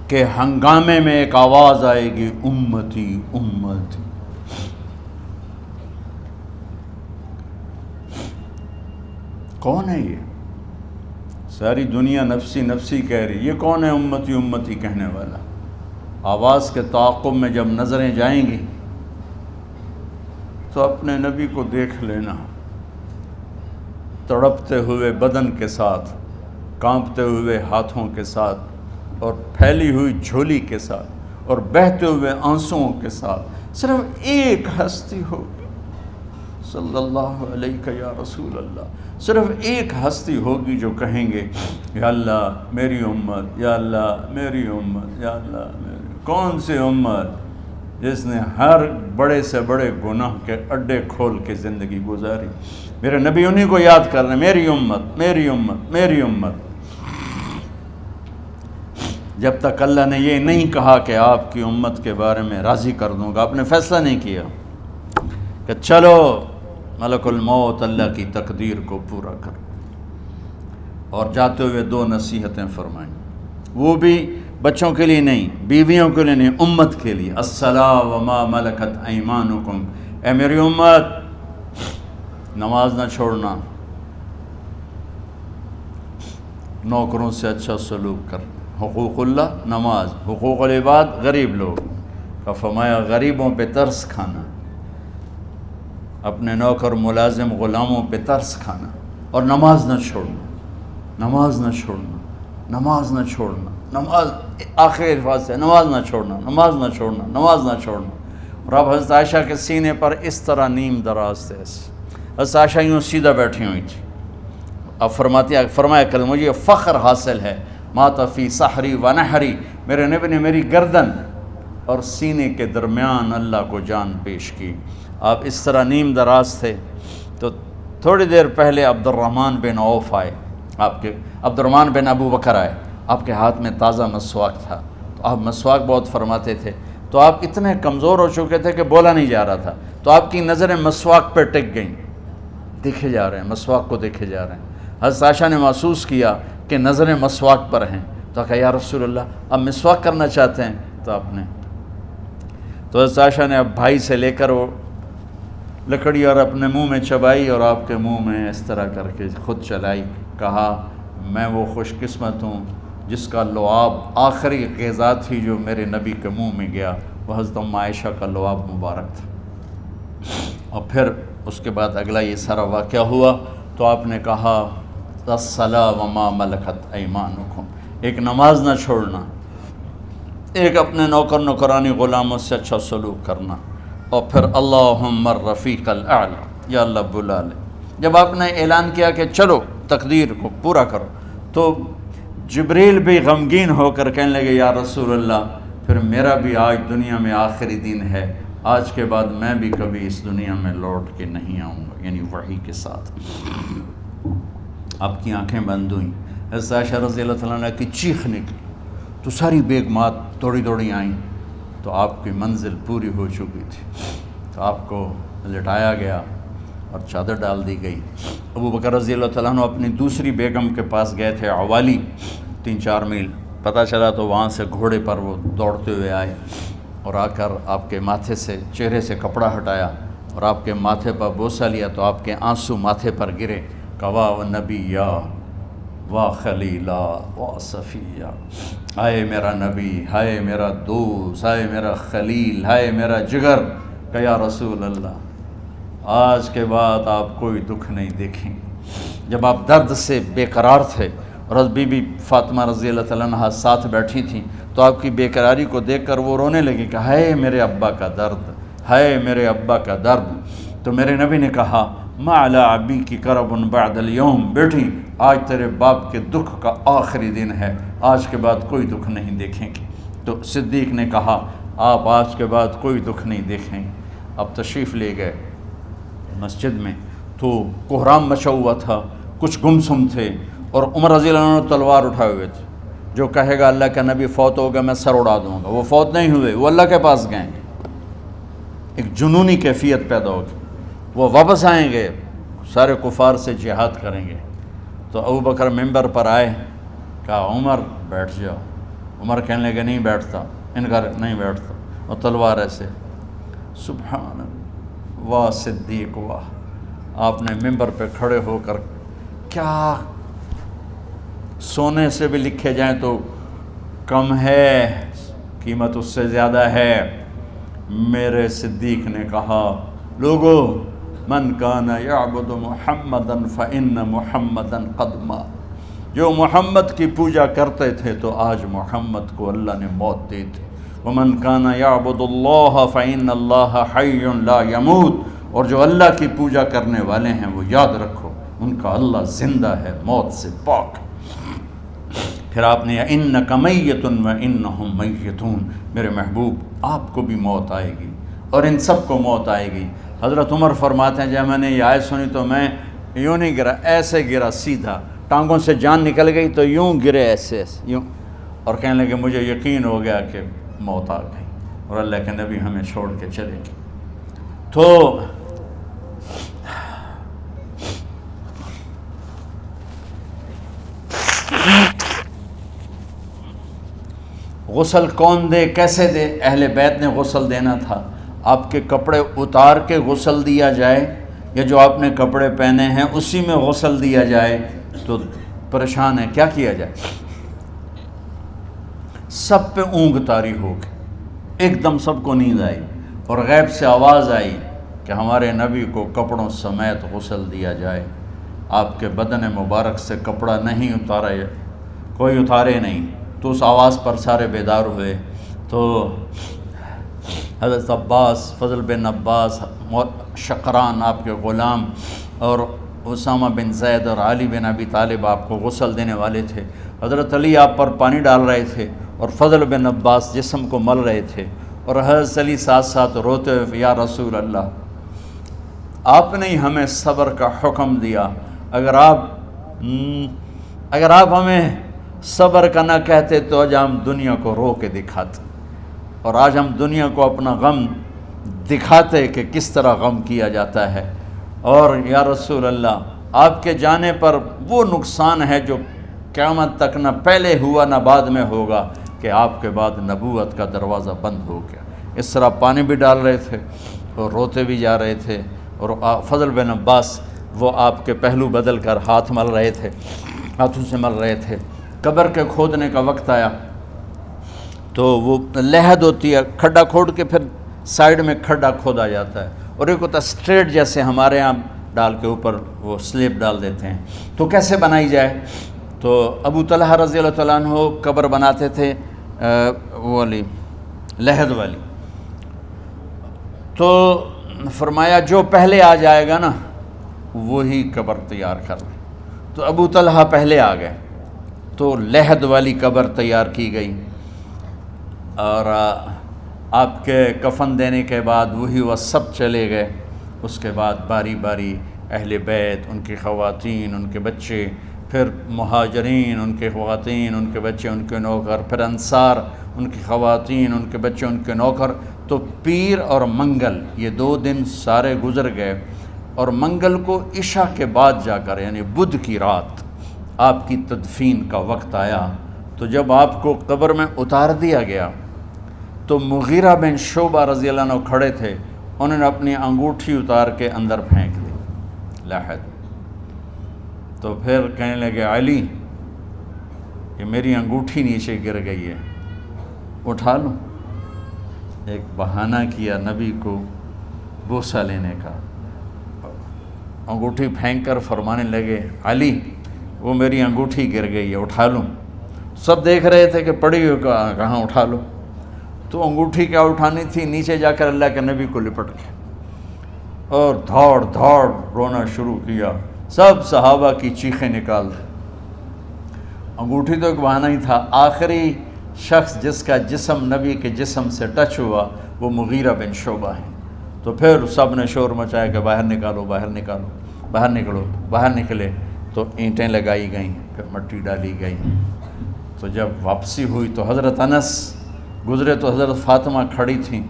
کہ ہنگامے میں ایک آواز آئے گی امتی امتی۔ کون ہے یہ؟ ساری دنیا نفسی نفسی کہہ رہی، یہ کون ہے امتی امتی کہنے والا؟ آواز کے تعاقب میں جب نظریں جائیں گی تو اپنے نبی کو دیکھ لینا، تڑپتے ہوئے بدن کے ساتھ، کانپتے ہوئے ہاتھوں کے ساتھ، اور پھیلی ہوئی جھولی کے ساتھ، اور بہتے ہوئے آنسوؤں کے ساتھ۔ صرف ایک ہستی ہوگی، صلی اللہ علیہ یا رسول اللہ، صرف ایک ہستی ہوگی جو کہیں گے یا اللہ میری امت، یا اللہ میری امت، یا اللہ میری۔ کون سی امت؟ جس نے ہر بڑے سے بڑے گناہ کے اڈے کھول کے زندگی گزاری۔ میرے نبی انہی کو یاد کر رہے ہیں، میری امت میری امت میری امت۔ جب تک اللہ نے یہ نہیں کہا کہ آپ کی امت کے بارے میں راضی کر دوں گا، آپ نے فیصلہ نہیں کیا کہ چلو ملک الموت اللہ کی تقدیر کو پورا کر، اور جاتے ہوئے 2 نصیحتیں فرمائیں، وہ بھی بچوں کے لیے نہیں، بیویوں کے لیے نہیں، امت کے لیے۔ الصلاۃ وما ملکت ایمانکم، اے میری امت نماز نہ چھوڑنا، نوکروں سے اچھا سلوک کر، حقوق اللہ نماز، حقوق العباد غریب لوگ کا فرمایا غریبوں پہ ترس کھانا، اپنے نوکر ملازم غلاموں پہ ترس کھانا، اور نماز نہ چھوڑنا، نماز نہ چھوڑنا، نماز نہ چھوڑنا، نماز آخری الفاظ سے نماز نہ چھوڑنا، نماز نہ چھوڑنا، نماز نہ چھوڑنا۔ اور اب حضرت عائشہ کے سینے پر اس طرح نیم دراز تھے، حضرت عائشہ یوں سیدھا بیٹھی ہوئی تھی۔ اب فرمایا کریں مجھے فخر حاصل ہے، مات فی سحری و نحری، میرے نبی نے میری گردن اور سینے کے درمیان اللہ کو جان پیش کی۔ آپ اس طرح نیم دراز تھے تو تھوڑی دیر پہلے عبد الرحمن بن عوف آئے، عبد الرحمن بن ابو بکر آئے، آپ کے ہاتھ میں تازہ مسواک تھا، تو آپ مسواک بہت فرماتے تھے، تو آپ اتنے کمزور ہو چکے تھے کہ بولا نہیں جا رہا تھا، تو آپ کی نظریں مسواک پہ ٹک گئیں، دیکھے جا رہے ہیں، مسواک کو دیکھے جا رہے ہیں۔ حضرت عائشہ نے محسوس کیا کہ نظریں مسواک پر ہیں، تو کہا یا رسول اللہ اب مسواک کرنا چاہتے ہیں، تو آپ نے تو حضرت عائشہ نے اب بھائی سے لے کر وہ لکڑی اور اپنے منہ میں چبائی، اور آپ کے منہ میں اس طرح کر کے خود چلائی، کہا میں وہ خوش قسمت ہوں جس کا لعاب آخری غذا تھی جو میرے نبی کے منہ میں گیا، وہ حضرت ام عائشہ کا لعاب مبارک تھا۔ اور پھر اس کے بعد اگلا یہ سارا واقعہ ہوا، تو آپ نے کہا الصلاۃ وما ملکت ایمانکم، ایک نماز نہ چھوڑنا، ایک اپنے نوکر نوکرانی غلاموں سے اچھا سلوک کرنا، اور پھر اللہم الرفیق الاعلی، یا اللہ بلا لے۔ جب آپ نے اعلان کیا کہ چلو تقدیر کو پورا کرو۔ تو جبریل بھی غمگین ہو کر کہنے لگے یا رسول اللہ پھر میرا بھی آج دنیا میں آخری دن ہے، آج کے بعد میں بھی کبھی اس دنیا میں لوٹ کے نہیں آؤں گا، یعنی وحی کے ساتھ۔ آپ کی آنکھیں بند ہوئیں، حضرت عائشہ رضی اللہ تعالیٰ عنہ کی چیخ نکلی تو ساری بیگمات دوڑی آئیں، تو آپ کی منزل پوری ہو چکی تھی، تو آپ کو لٹایا گیا اور چادر ڈال دی گئی۔ ابو بکر رضی اللہ تعالیٰ عنہ اپنی دوسری بیگم کے پاس گئے تھے عوالی، 3-4 میل، پتہ چلا تو وہاں سے گھوڑے پر وہ دوڑتے ہوئے آئے اور آ کر آپ کے ماتھے سے چہرے سے کپڑا ہٹایا اور آپ کے ماتھے پر بوسہ لیا تو آپ کے آنسو ماتھے پر گرے، کوا و نبیّا وا خلیلا وا صفیہ، ہائے میرا نبی، ہائے میرا دوست، ہائے میرا خلیل، ہائے میرا جگر، کہ یا رسول اللہ آج کے بعد آپ کوئی دکھ نہیں دیکھیں گے۔ جب آپ درد سے بے قرار تھے اور بی بی فاطمہ رضی اللہ تعالیٰ عنہ ساتھ بیٹھی تھیں تو آپ کی بے قراری کو دیکھ کر وہ رونے لگی کہ ہائے میرے ابا کا درد، ہائے میرے ابا کا درد۔ تو میرے نبی نے کہا ما علی ابی کی کرب بعد اليوم، بیٹی آج تیرے باپ کے دکھ کا آخری دن ہے، آج کے بعد کوئی دکھ نہیں دیکھیں گے۔ تو صدیق نے کہا آپ آج کے بعد کوئی دکھ نہیں دیکھیں گے۔ اب تشریف لے گئے مسجد میں تو کوہرام مچا ہوا تھا، کچھ گمسم تھے اور عمر رضی اللہ عنہ تلوار اٹھائے ہوئے تھے، جو کہے گا اللہ کا نبی فوت ہو گیا میں سر اڑا دوں گا، وہ فوت نہیں ہوئے، وہ اللہ کے پاس گئے، ایک جنونی کیفیت پیدا ہوگی، وہ واپس آئیں گے، سارے کفار سے جہاد کریں گے۔ تو ابو بکر ممبر پر آئے، کہا عمر بیٹھ جاؤ، عمر کہنے لگے نہیں بیٹھتا، انکار نہیں بیٹھتا، اور تلوار ایسے، سبحان اللہ واہ صدیق واہ۔ آپ نے ممبر پہ کھڑے ہو کر کیا سونے سے بھی لکھے جائیں تو کم ہے، قیمت اس سے زیادہ ہے، میرے صدیق نے کہا لوگو من کان یعبد محمدا فإن محمدا قد مات، جو محمد کی پوجا کرتے تھے تو آج محمد کو اللہ نے موت دی تھی، ومن کان یعبد اللہ فإن اللہ حی لا یموت، اور جو اللہ کی پوجا کرنے والے ہیں وہ یاد رکھو ان کا اللہ زندہ ہے، موت سے پاک۔ پھر آپ نے انک میت وانہم میتون، میرے محبوب آپ کو بھی موت آئے گی اور ان سب کو موت آئے گی۔ حضرت عمر فرماتے ہیں جب میں نے یہ آیت سنی تو میں یوں نہیں گرا، ایسے گرا سیدھا، ٹانگوں سے جان نکل گئی تو یوں گرے ایسے یوں، اور کہنے لگے مجھے یقین ہو گیا کہ موت آ گئی اور اللہ کے نبی ہمیں چھوڑ کے چلے گئے۔ تو غسل کون دے، کیسے دے؟ اہل بیت نے غسل دینا تھا۔ آپ کے کپڑے اتار کے غسل دیا جائے یا جو آپ نے کپڑے پہنے ہیں اسی میں غسل دیا جائے تو پریشان ہے، کیا کیا جائے؟ سب پہ اونگ طاری ہو گئی، ایک دم سب کو نیند آئی اور غیب سے آواز آئی کہ ہمارے نبی کو کپڑوں سمیت غسل دیا جائے۔ آپ کے بدن مبارک سے کپڑا نہیں اتارا، کوئی اتارے نہیں، تو اس آواز پر سارے بیدار ہوئے۔ تو حضرت عباس، فضل بن عباس، شقران آپ کے غلام، اور اسامہ بن زید اور علی بن ابی طالب آپ کو غسل دینے والے تھے۔ حضرت علی آپ پر پانی ڈال رہے تھے اور فضل بن عباس جسم کو مل رہے تھے، اور حضرت علی ساتھ ساتھ روتے ہوئے یا رسول اللہ آپ نے ہمیں صبر کا حکم دیا، اگر آپ ہمیں صبر کا نہ کہتے تو آج ہم دنیا کو رو کے دکھاتے، اور آج ہم دنیا کو اپنا غم دکھاتے کہ کس طرح غم کیا جاتا ہے۔ اور یا رسول اللہ آپ کے جانے پر وہ نقصان ہے جو قیامت تک نہ پہلے ہوا نہ بعد میں ہوگا، کہ آپ کے بعد نبوت کا دروازہ بند ہو گیا۔ اس طرح پانی بھی ڈال رہے تھے اور روتے بھی جا رہے تھے، اور فضل بن عباس وہ آپ کے پہلو بدل کر ہاتھ مل رہے تھے، ہاتھوں سے مل رہے تھے۔ قبر کے کھودنے کا وقت آیا تو وہ لحد ہوتی ہے، کھڈا کھود کے پھر سائیڈ میں کھڈا کھودا جاتا ہے، اور ایک ہوتا اسٹریٹ جیسے ہمارے ہاں ڈال کے اوپر وہ سلیب ڈال دیتے ہیں، تو کیسے بنائی جائے؟ تو ابو طلحہ رضی اللہ تعالیٰ عنہ قبر بناتے تھے وہ والی لحد والی، تو فرمایا جو پہلے آ جائے گا نا وہی قبر تیار کر لے۔ تو ابو طلحہ پہلے آ گئے، تو لحد والی قبر تیار کی گئی، اور آپ کے کفن دینے کے بعد وہی وہ سب چلے گئے۔ اس کے بعد باری باری اہل بیت، ان کی خواتین، ان کے بچے، پھر مہاجرین، ان کے خواتین، ان کے بچے، ان کے نوکر، پھر انصار، ان کی خواتین، ان کے بچے، ان کے نوکر۔ تو پیر اور منگل یہ 2 دن سارے گزر گئے، اور منگل کو عشاء کے بعد جا کر یعنی بدھ کی رات آپ کی تدفین کا وقت آیا۔ تو جب آپ کو قبر میں اتار دیا گیا تو مغیرہ بن شعبہ رضی اللہ عنہ کھڑے تھے، انہوں نے اپنی انگوٹھی اتار کے اندر پھینک دی لحد۔ تو پھر کہنے لگے علی کہ میری انگوٹھی نیچے گر گئی ہے، اٹھا لوں۔ ایک بہانہ کیا نبی کو بوسہ لینے کا، انگوٹھی پھینک کر فرمانے لگے علی وہ میری انگوٹھی گر گئی ہے، اٹھا لوں۔ سب دیکھ رہے تھے کہ پڑی ہوئی کہاں اٹھا لو، تو انگوٹھی کیا اٹھانی تھی، نیچے جا کر اللہ کے نبی کو لپٹ گیا اور دھاڑ دھاڑ رونا شروع کیا۔ سب صحابہ کی چیخیں نکال دی۔ انگوٹھی تو ایک بہانہ ہی تھا، آخری شخص جس کا جسم نبی کے جسم سے ٹچ ہوا وہ مغیرہ بن شعبہ ہیں۔ تو پھر سب نے شور مچایا کہ باہر نکالو، باہر نکالو، باہر نکلو، باہر نکلے۔ تو اینٹیں لگائی گئیں، پھر مٹی ڈالی گئی۔ تو جب واپسی ہوئی تو حضرت انس گزرے تو حضرت فاطمہ کھڑی تھیں،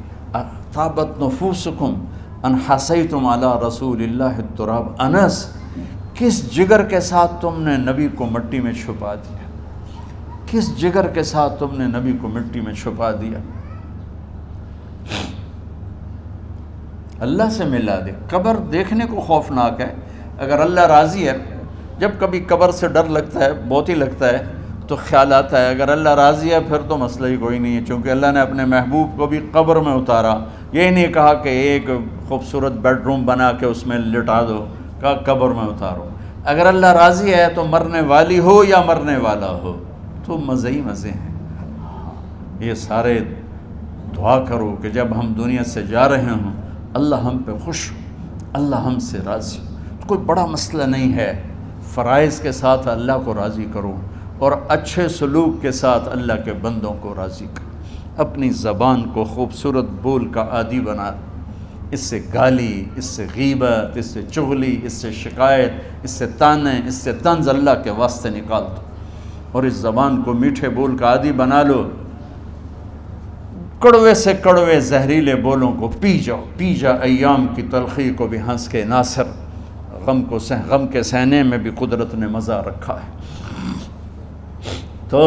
طابت نفوسکم ان حسیتم علی رسول اللہ التراب۔ انس کس جگر کے ساتھ تم نے نبی کو مٹی میں چھپا دیا، کس جگر کے ساتھ تم نے نبی کو مٹی میں چھپا دیا۔ اللہ سے ملا دے۔ قبر دیکھنے کو خوفناک ہے، اگر اللہ راضی ہے، جب کبھی قبر سے ڈر لگتا ہے، بہت ہی لگتا ہے، تو خیال آتا ہے اگر اللہ راضی ہے پھر تو مسئلہ ہی کوئی نہیں ہے، چونکہ اللہ نے اپنے محبوب کو بھی قبر میں اتارا۔ یہ نہیں کہا کہ ایک خوبصورت بیڈ روم بنا کے اس میں لٹا دو، کہا قبر میں اتارو۔ اگر اللہ راضی ہے تو مرنے والی ہو یا مرنے والا ہو تو مزے ہی مزے ہیں۔ یہ سارے دعا کرو کہ جب ہم دنیا سے جا رہے ہوں اللہ ہم پہ خوش ہو، اللہ ہم سے راضی ہو۔ کوئی بڑا مسئلہ نہیں ہے، فرائض کے ساتھ اللہ کو راضی کرو اور اچھے سلوک کے ساتھ اللہ کے بندوں کو راضی کرو۔ اپنی زبان کو خوبصورت بول کا عادی بنا، اس سے گالی، اس سے غیبت، اس سے چغلی، اس سے شکایت، اس سے تانے، اس سے طنز اللہ کے واسطے نکال دو، اور اس زبان کو میٹھے بول کا عادی بنا لو۔ کڑوے سے کڑوے زہریلے بولوں کو پی جاؤ، پی جا ایام کی تلخی کو بھی ہنس کے ناصر، غم کے سہنے میں بھی قدرت نے مزہ رکھا ہے۔ تو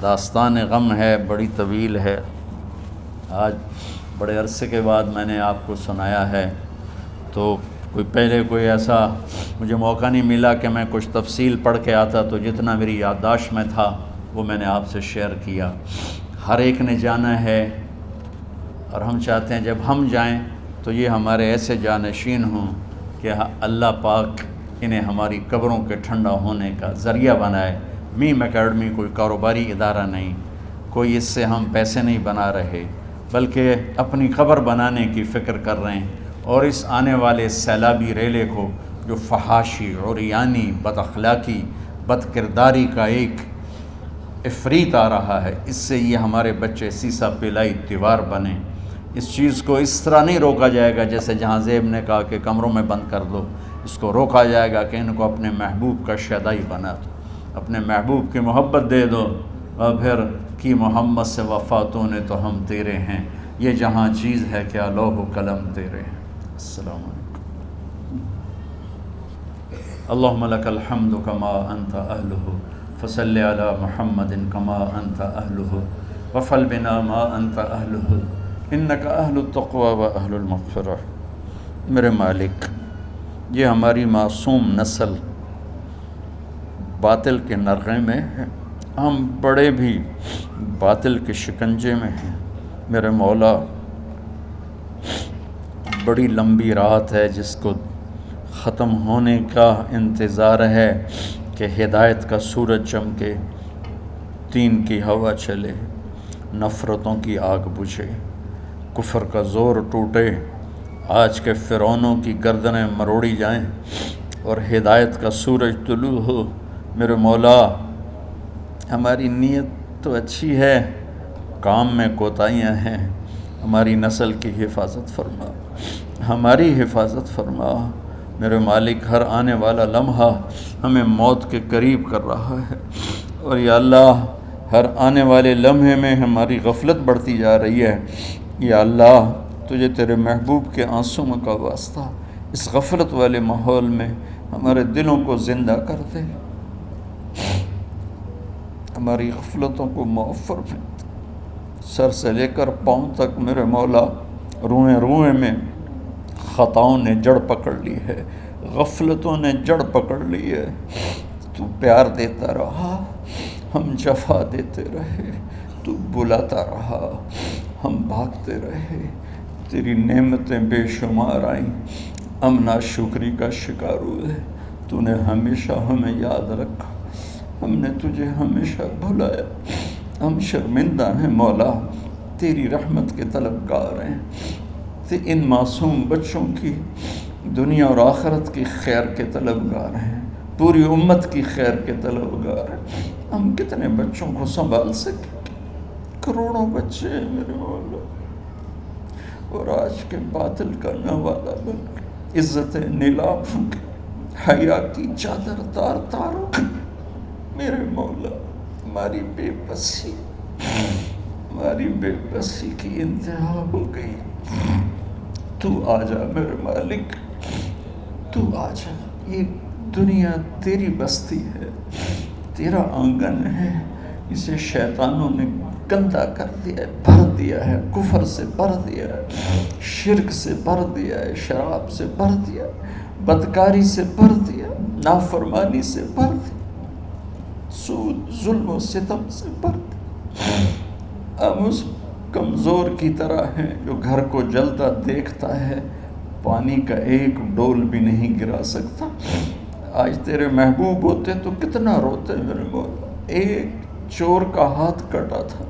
داستان غم ہے، بڑی طویل ہے، آج بڑے عرصے کے بعد میں نے آپ کو سنایا ہے، تو کوئی ایسا مجھے موقع نہیں ملا کہ میں کچھ تفصیل پڑھ کے آتا، تو جتنا میری یادداشت میں تھا وہ میں نے آپ سے شیئر کیا۔ ہر ایک نے جانا ہے، اور ہم چاہتے ہیں جب ہم جائیں تو یہ ہمارے ایسے جانشین ہوں کہ اللہ پاک انہیں ہماری قبروں کے ٹھنڈا ہونے کا ذریعہ بنائے۔ میم اکیڈمی کوئی کاروباری ادارہ نہیں، کوئی اس سے ہم پیسے نہیں بنا رہے، بلکہ اپنی قبر بنانے کی فکر کر رہے ہیں، اور اس آنے والے سیلابی ریلے کو جو فحاشی، عریانی، بد اخلاقی، بد کرداری کا ایک افریت آ رہا ہے، اس سے یہ ہمارے بچے سیسا پلائی دیوار بنیں۔ اس چیز کو اس طرح نہیں روکا جائے گا جیسے جہاں زیب نے کہا کہ کمروں میں بند کر دو، اس کو روکا جائے گا کہ ان کو اپنے محبوب کا شیدائی بنا دو، اپنے محبوب کی محبت دے دو، اور پھر کی محمد سے وفاتوں نے تو ہم تیرے ہیں، یہ جہاں چیز ہے کیا لوح و قلم تیرے ہیں۔ السلام علیکم۔ اللہم لک الحمد کما انت اہلہ فصل علی محمد کما انت اہلہ وفل بنا ما انت اہلہ انک اہل التقوی و اہل المغفرہ۔ میرے مالک، یہ ہماری معصوم نسل باطل کے نرغے میں ہے، ہم بڑے بھی باطل کے شکنجے میں ہیں۔ میرے مولا، بڑی لمبی رات ہے جس کو ختم ہونے کا انتظار ہے کہ ہدایت کا سورج چمکے، دین کی ہوا چلے، نفرتوں کی آگ بجھے، کفر کا زور ٹوٹے، آج کے فرعونوں کی گردنیں مروڑی جائیں، اور ہدایت کا سورج طلوع ہو۔ میرے مولا ہماری نیت تو اچھی ہے، کام میں کوتاہیاں ہیں، ہماری نسل کی حفاظت فرما، ہماری حفاظت فرما۔ میرے مالک ہر آنے والا لمحہ ہمیں موت کے قریب کر رہا ہے، اور یا اللہ ہر آنے والے لمحے میں ہماری غفلت بڑھتی جا رہی ہے۔ یا اللہ تجھے تیرے محبوب کے آنسوں کا واسطہ اس غفلت والے ماحول میں ہمارے دلوں کو زندہ کر دے، ہماری غفلتوں کو معاف فرما۔ سر سے لے کر پاؤں تک میرے مولا روئیں روئیں میں خطاؤں نے جڑ پکڑ لی ہے، غفلتوں نے جڑ پکڑ لی ہے۔ تو پیار دیتا رہا، ہم جفا دیتے رہے، تو بلاتا رہا، ہم بھاگتے رہے۔ تیری نعمتیں بے شمار آئیں، ہم ناشکری کا شکار ہوئے۔ تو نے ہمیشہ ہمیں یاد رکھا، ہم نے تجھے ہمیشہ بھلایا۔ ہم شرمندہ ہیں مولا، تیری رحمت کے طلبگار ہیں، ان معصوم بچوں کی دنیا اور آخرت کی خیر کے طلبگار ہیں، پوری امت کی خیر کے طلبگار ہیں۔ ہم کتنے بچوں کو سنبھال سکیں؟ کروڑوں بچے ہیں میرے مولا، اور آج کے باطل کا نوالا بن کے عزت نیلام کے حیا کی چادر تار تار ہو گئی۔ میرے مولا ہماری بے بسی کی انتہا ہو گئی۔ تو آجا میرے مالک، تو آجا۔ یہ دنیا تیری بستی ہے، تیرا آنگن ہے، اسے شیطانوں نے گندا کر دیا ہے، بھر دیا ہے، کفر سے بھر دیا ہے، شرک سے بھر دیا ہے، شراب سے بھر دیا ہے، بدکاری سے بھر دیا، نافرمانی سے بھر دیا، سود ظلم و ستم سے بھر دیا۔ ہم اس کمزور کی طرح ہیں جو گھر کو جلتا دیکھتا ہے، پانی کا ایک ڈول بھی نہیں گرا سکتا۔ آج تیرے محبوب ہوتے تو کتنا روتے میرے مولا۔ ایک چور کا ہاتھ کٹا تھا،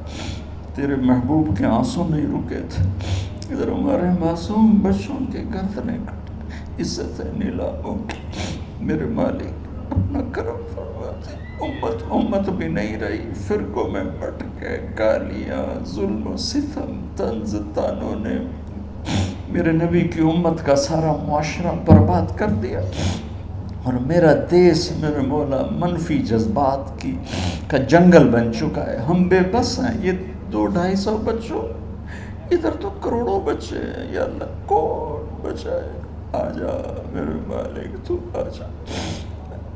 تیرے محبوب کے آنسوں نہیں رکے تھے۔ ادھر ہمارے معصوم بچوں کے گردنیں کٹ، عزت نیلاموں کی۔ میرے مالک اپنا کرم فرما دے۔ امت بھی نہیں رہی، فرقوں میں بٹ گئے، گالیاں، ظلم و ستم، طنز تانوں نے میرے نبی کی امت کا سارا معاشرہ برباد کر دیا، اور میرا دیس میرے مولا منفی جذبات کا جنگل بن چکا ہے۔ ہم بے بس ہیں، یہ 200-250 بچوں، ادھر تو کروڑوں بچے ہیں۔ یا اللہ کون بچائے؟ آجا میرے مالک، تو آجا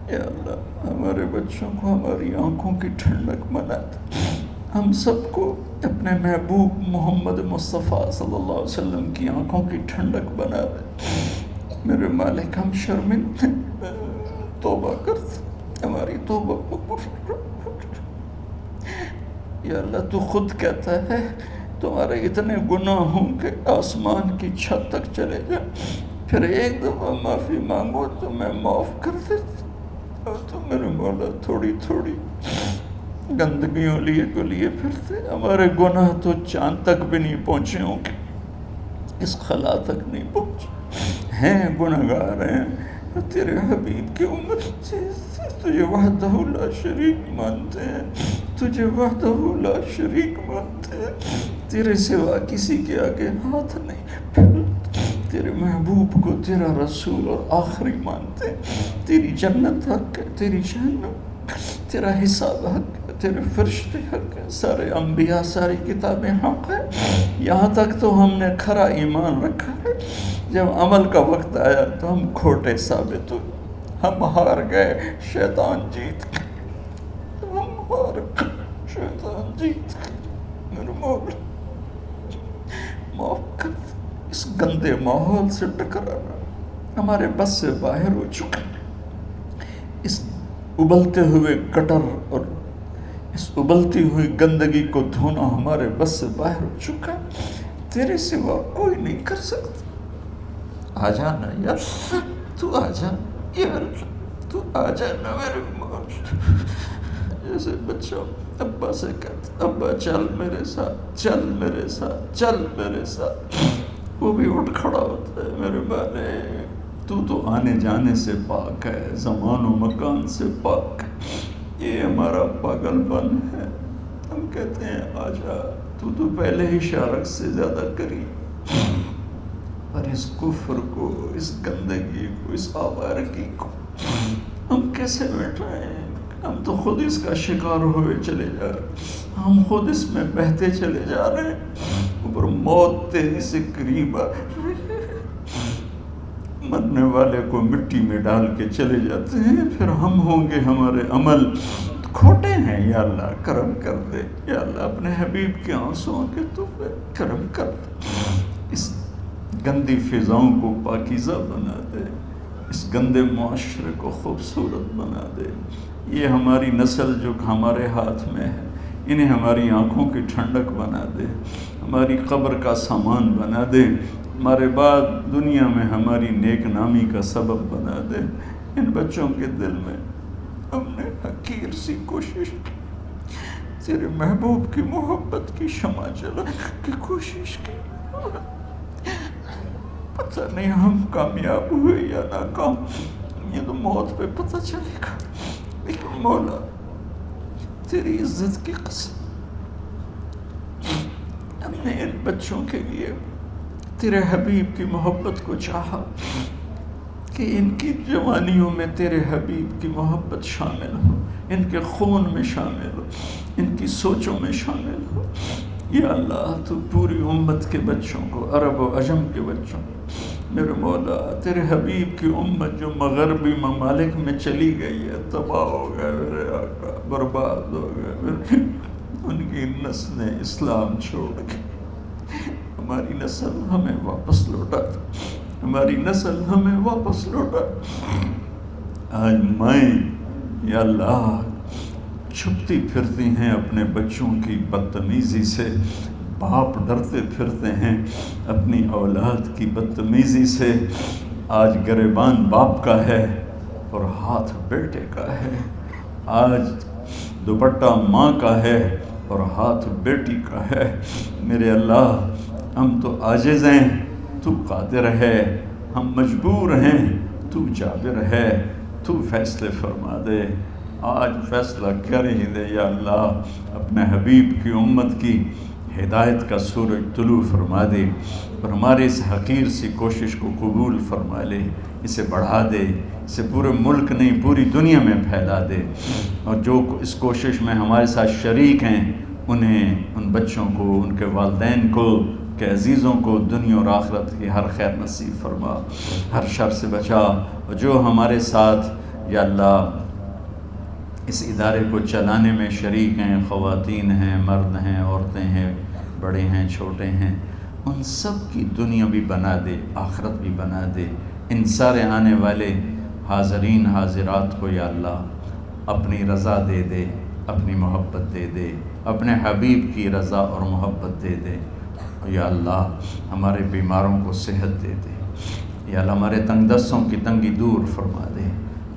یا اللہ۔ ہمارے بچوں کو ہماری آنکھوں کی ٹھنڈک بنا دے، ہم سب کو اپنے محبوب محمد مصطفیٰ صلی اللہ علیہ وسلم کی آنکھوں کی ٹھنڈک بنا دے۔ میرے مالک ہم شرمندہ ہیں، توبہ کرتے، ہماری توبہ قبول۔ یا اللہ تو خود کہتا ہے تمہارے اتنے گناہ ہوں کہ آسمان کی چھت تک چلے جائیں، پھر ایک دفعہ معافی مانگو تو میں معاف کر دیتا۔ اور تو میرے مولا تھوڑی تھوڑی گندگیوں لیے پھرتے، ہمارے گناہ تو چاند تک بھی نہیں پہنچے ہوں گے، اس خلا تک نہیں پہنچے ہیں، گنہگار ہیں، تیرے حبیب کی امت تجھے وحدہ لا شریک مانتے ہیں، تجھے وحدہ لا شریک مانتے ہیں، تیرے سوا کسی کے آگے ہاتھ نہیں پھیلتے، تیرے محبوب کو تیرا رسول اور آخری مانتے ہیں۔ تیری جنت حق ہے، تیری جہنم، تیرا حساب حق ہے، تیرے فرشتے حق ہے، سارے انبیاء، ساری کتابیں حق ہے۔ یہاں تک تو ہم نے کھرا ایمان رکھا ہے، جب عمل کا وقت آیا تو ہم کھوٹے ثابت ہوئے، ہم ہار گئے، شیطان جیت گئے، ہم ہار گئے، شیطان جیت گئے۔ میرے مولا معاف کر دے، اس گندے ماحول سے ٹکرانا ہمارے بس سے باہر ہو چکا، اس ابلتے ہوئے گٹر اور اس ابلتی ہوئی گندگی کو دھونا ہمارے بس سے باہر ہو چکا، تیرے سوا کوئی نہیں کر سکتا۔ آ جانا یار، تو آ جا یار، تو آ جانا میرے مولا۔ جیسے بچہ ابا سے کہتا، ابا چل میرے ساتھ، چل میرے ساتھ، چل میرے ساتھ، وہ بھی اٹھ کھڑا ہوتا ہے۔ میرے مالک تو تو آنے جانے سے پاک ہے، زمان و مکان سے پاک ہے۔ یہ ہمارا پاگل پن ہے، ہم کہتے ہیں آجا، تو پہلے ہی شارک سے زیادہ قریب، پر اس کفر کو، اس گندگی کو، اس آوارگی کو ہم کیسے مٹائیں؟ ہم تو خود اس کا شکار ہوئے چلے جا رہے، ہم خود اس میں بہتے چلے جا رہے ہیں، اوپر موت تیزی سے قریب آ رہی ہے۔ مرنے والے کو مٹی میں ڈال کے چلے جاتے ہیں، پھر ہم ہوں گے، ہمارے عمل کھوٹے ہیں، یا اللہ کرم کر دے، یا اللہ اپنے حبیب کے آنسوؤں کے تو کرم کر دے، اس گندی فضاؤں کو پاکیزہ بنا دے، اس گندے معاشرے کو خوبصورت بنا دے۔ یہ ہماری نسل جو ہمارے ہاتھ میں ہے، انہیں ہماری آنکھوں کی ٹھنڈک بنا دے، ہماری قبر کا سامان بنا دے، ہمارے بعد دنیا میں ہماری نیک نامی کا سبب بنا دے۔ ان بچوں کے دل میں ہم نے حقیر سی کوشش، تیرے محبوب کی محبت کی شمع جلا کی کوشش کی، پتہ نہیں ہم کامیاب ہوئے یا ناکام، یہ تو موت پہ پتہ چلے گا، لیکن مولا تیری عزت کی قسم ہم نے ان بچوں کے لیے تیرے حبیب کی محبت کو چاہا کہ ان کی جوانیوں میں تیرے حبیب کی محبت شامل ہو، ان کے خون میں شامل ہو، ان کی سوچوں میں شامل ہو۔ یا اللہ تو پوری امت کے بچوں کو، عرب و عجم کے بچوں کو، میرے مولا تیرے حبیب کی امت جو مغربی ممالک میں چلی گئی ہے، تباہ ہو گئے میرے آقا، برباد ہو گئے، ان کی نسلیں اسلام چھوڑ کے، ہماری نسل ہمیں واپس لوٹا دے، ہماری نسل ہمیں واپس لوٹا۔ آج مائیں یا اللہ چھپتی پھرتی ہیں اپنے بچوں کی بدتمیزی سے، باپ ڈرتے پھرتے ہیں اپنی اولاد کی بدتمیزی سے۔ آج گریبان باپ کا ہے اور ہاتھ بیٹے کا ہے، آج دوپٹہ ماں کا ہے اور ہاتھ بیٹی کا ہے۔ میرے اللہ ہم تو عاجز ہیں، تو قادر ہے، ہم مجبور ہیں، تو جابر ہے، تو فیصلے فرما دے۔ آج فیصلہ کر ہی دے یا اللہ، اپنے حبیب کی امت کی ہدایت کا سورج طلوع فرما دے، اور ہمارے اس حقیر سی کوشش کو قبول فرما لے، اسے بڑھا دے، اسے پورے ملک نہیں پوری دنیا میں پھیلا دے، اور جو اس کوشش میں ہمارے ساتھ شریک ہیں انہیں، ان بچوں کو، ان کے والدین کو، کہ عزیزوں کو دنیا اور آخرت کی ہر خیر نصیب فرما، ہر شر سے بچا۔ اور جو ہمارے ساتھ یا اللہ اس ادارے کو چلانے میں شریک ہیں، خواتین ہیں، مرد ہیں، عورتیں ہیں، بڑے ہیں، چھوٹے ہیں، ان سب کی دنیا بھی بنا دے، آخرت بھی بنا دے۔ ان سارے آنے والے حاضرین حاضرات کو یا اللہ اپنی رضا دے دے، اپنی محبت دے دے، اپنے حبیب کی رضا اور محبت دے دے۔ یا اللہ ہمارے بیماروں کو صحت دے دے، یا اللہ ہمارے تنگ دستوں کی تنگی دور فرما دے،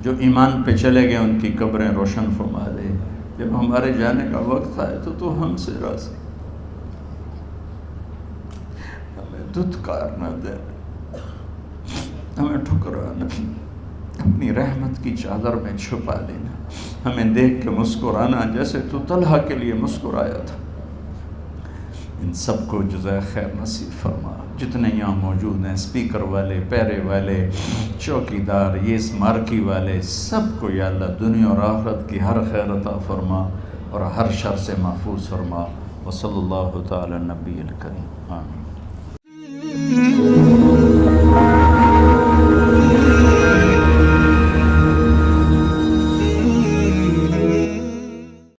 جو ایمان پہ چلے گئے ان کی قبریں روشن فرما دے۔ جب ہمارے جانے کا وقت آئے تو ہم سے راضی، ہمیں دھتکار نہ دے، ہمیں ٹھکرانا، اپنی رحمت کی چادر میں چھپا لینا، ہمیں دیکھ کے مسکرانا جیسے تو طلحہ کے لیے مسکرایا تھا۔ ان سب کو جزائے خیر نصیب فرما۔ جتنے یہاں موجود ہیں، اسپیکر والے، پیرے والے، چوکیدار، یہ اس مارکی والے، سب کو یا اللہ دنیا اور آخرت کی ہر خیر عطا فرما اور ہر شر سے محفوظ فرما۔ وصلی اللہ تعالی نبی الکریم، آمین۔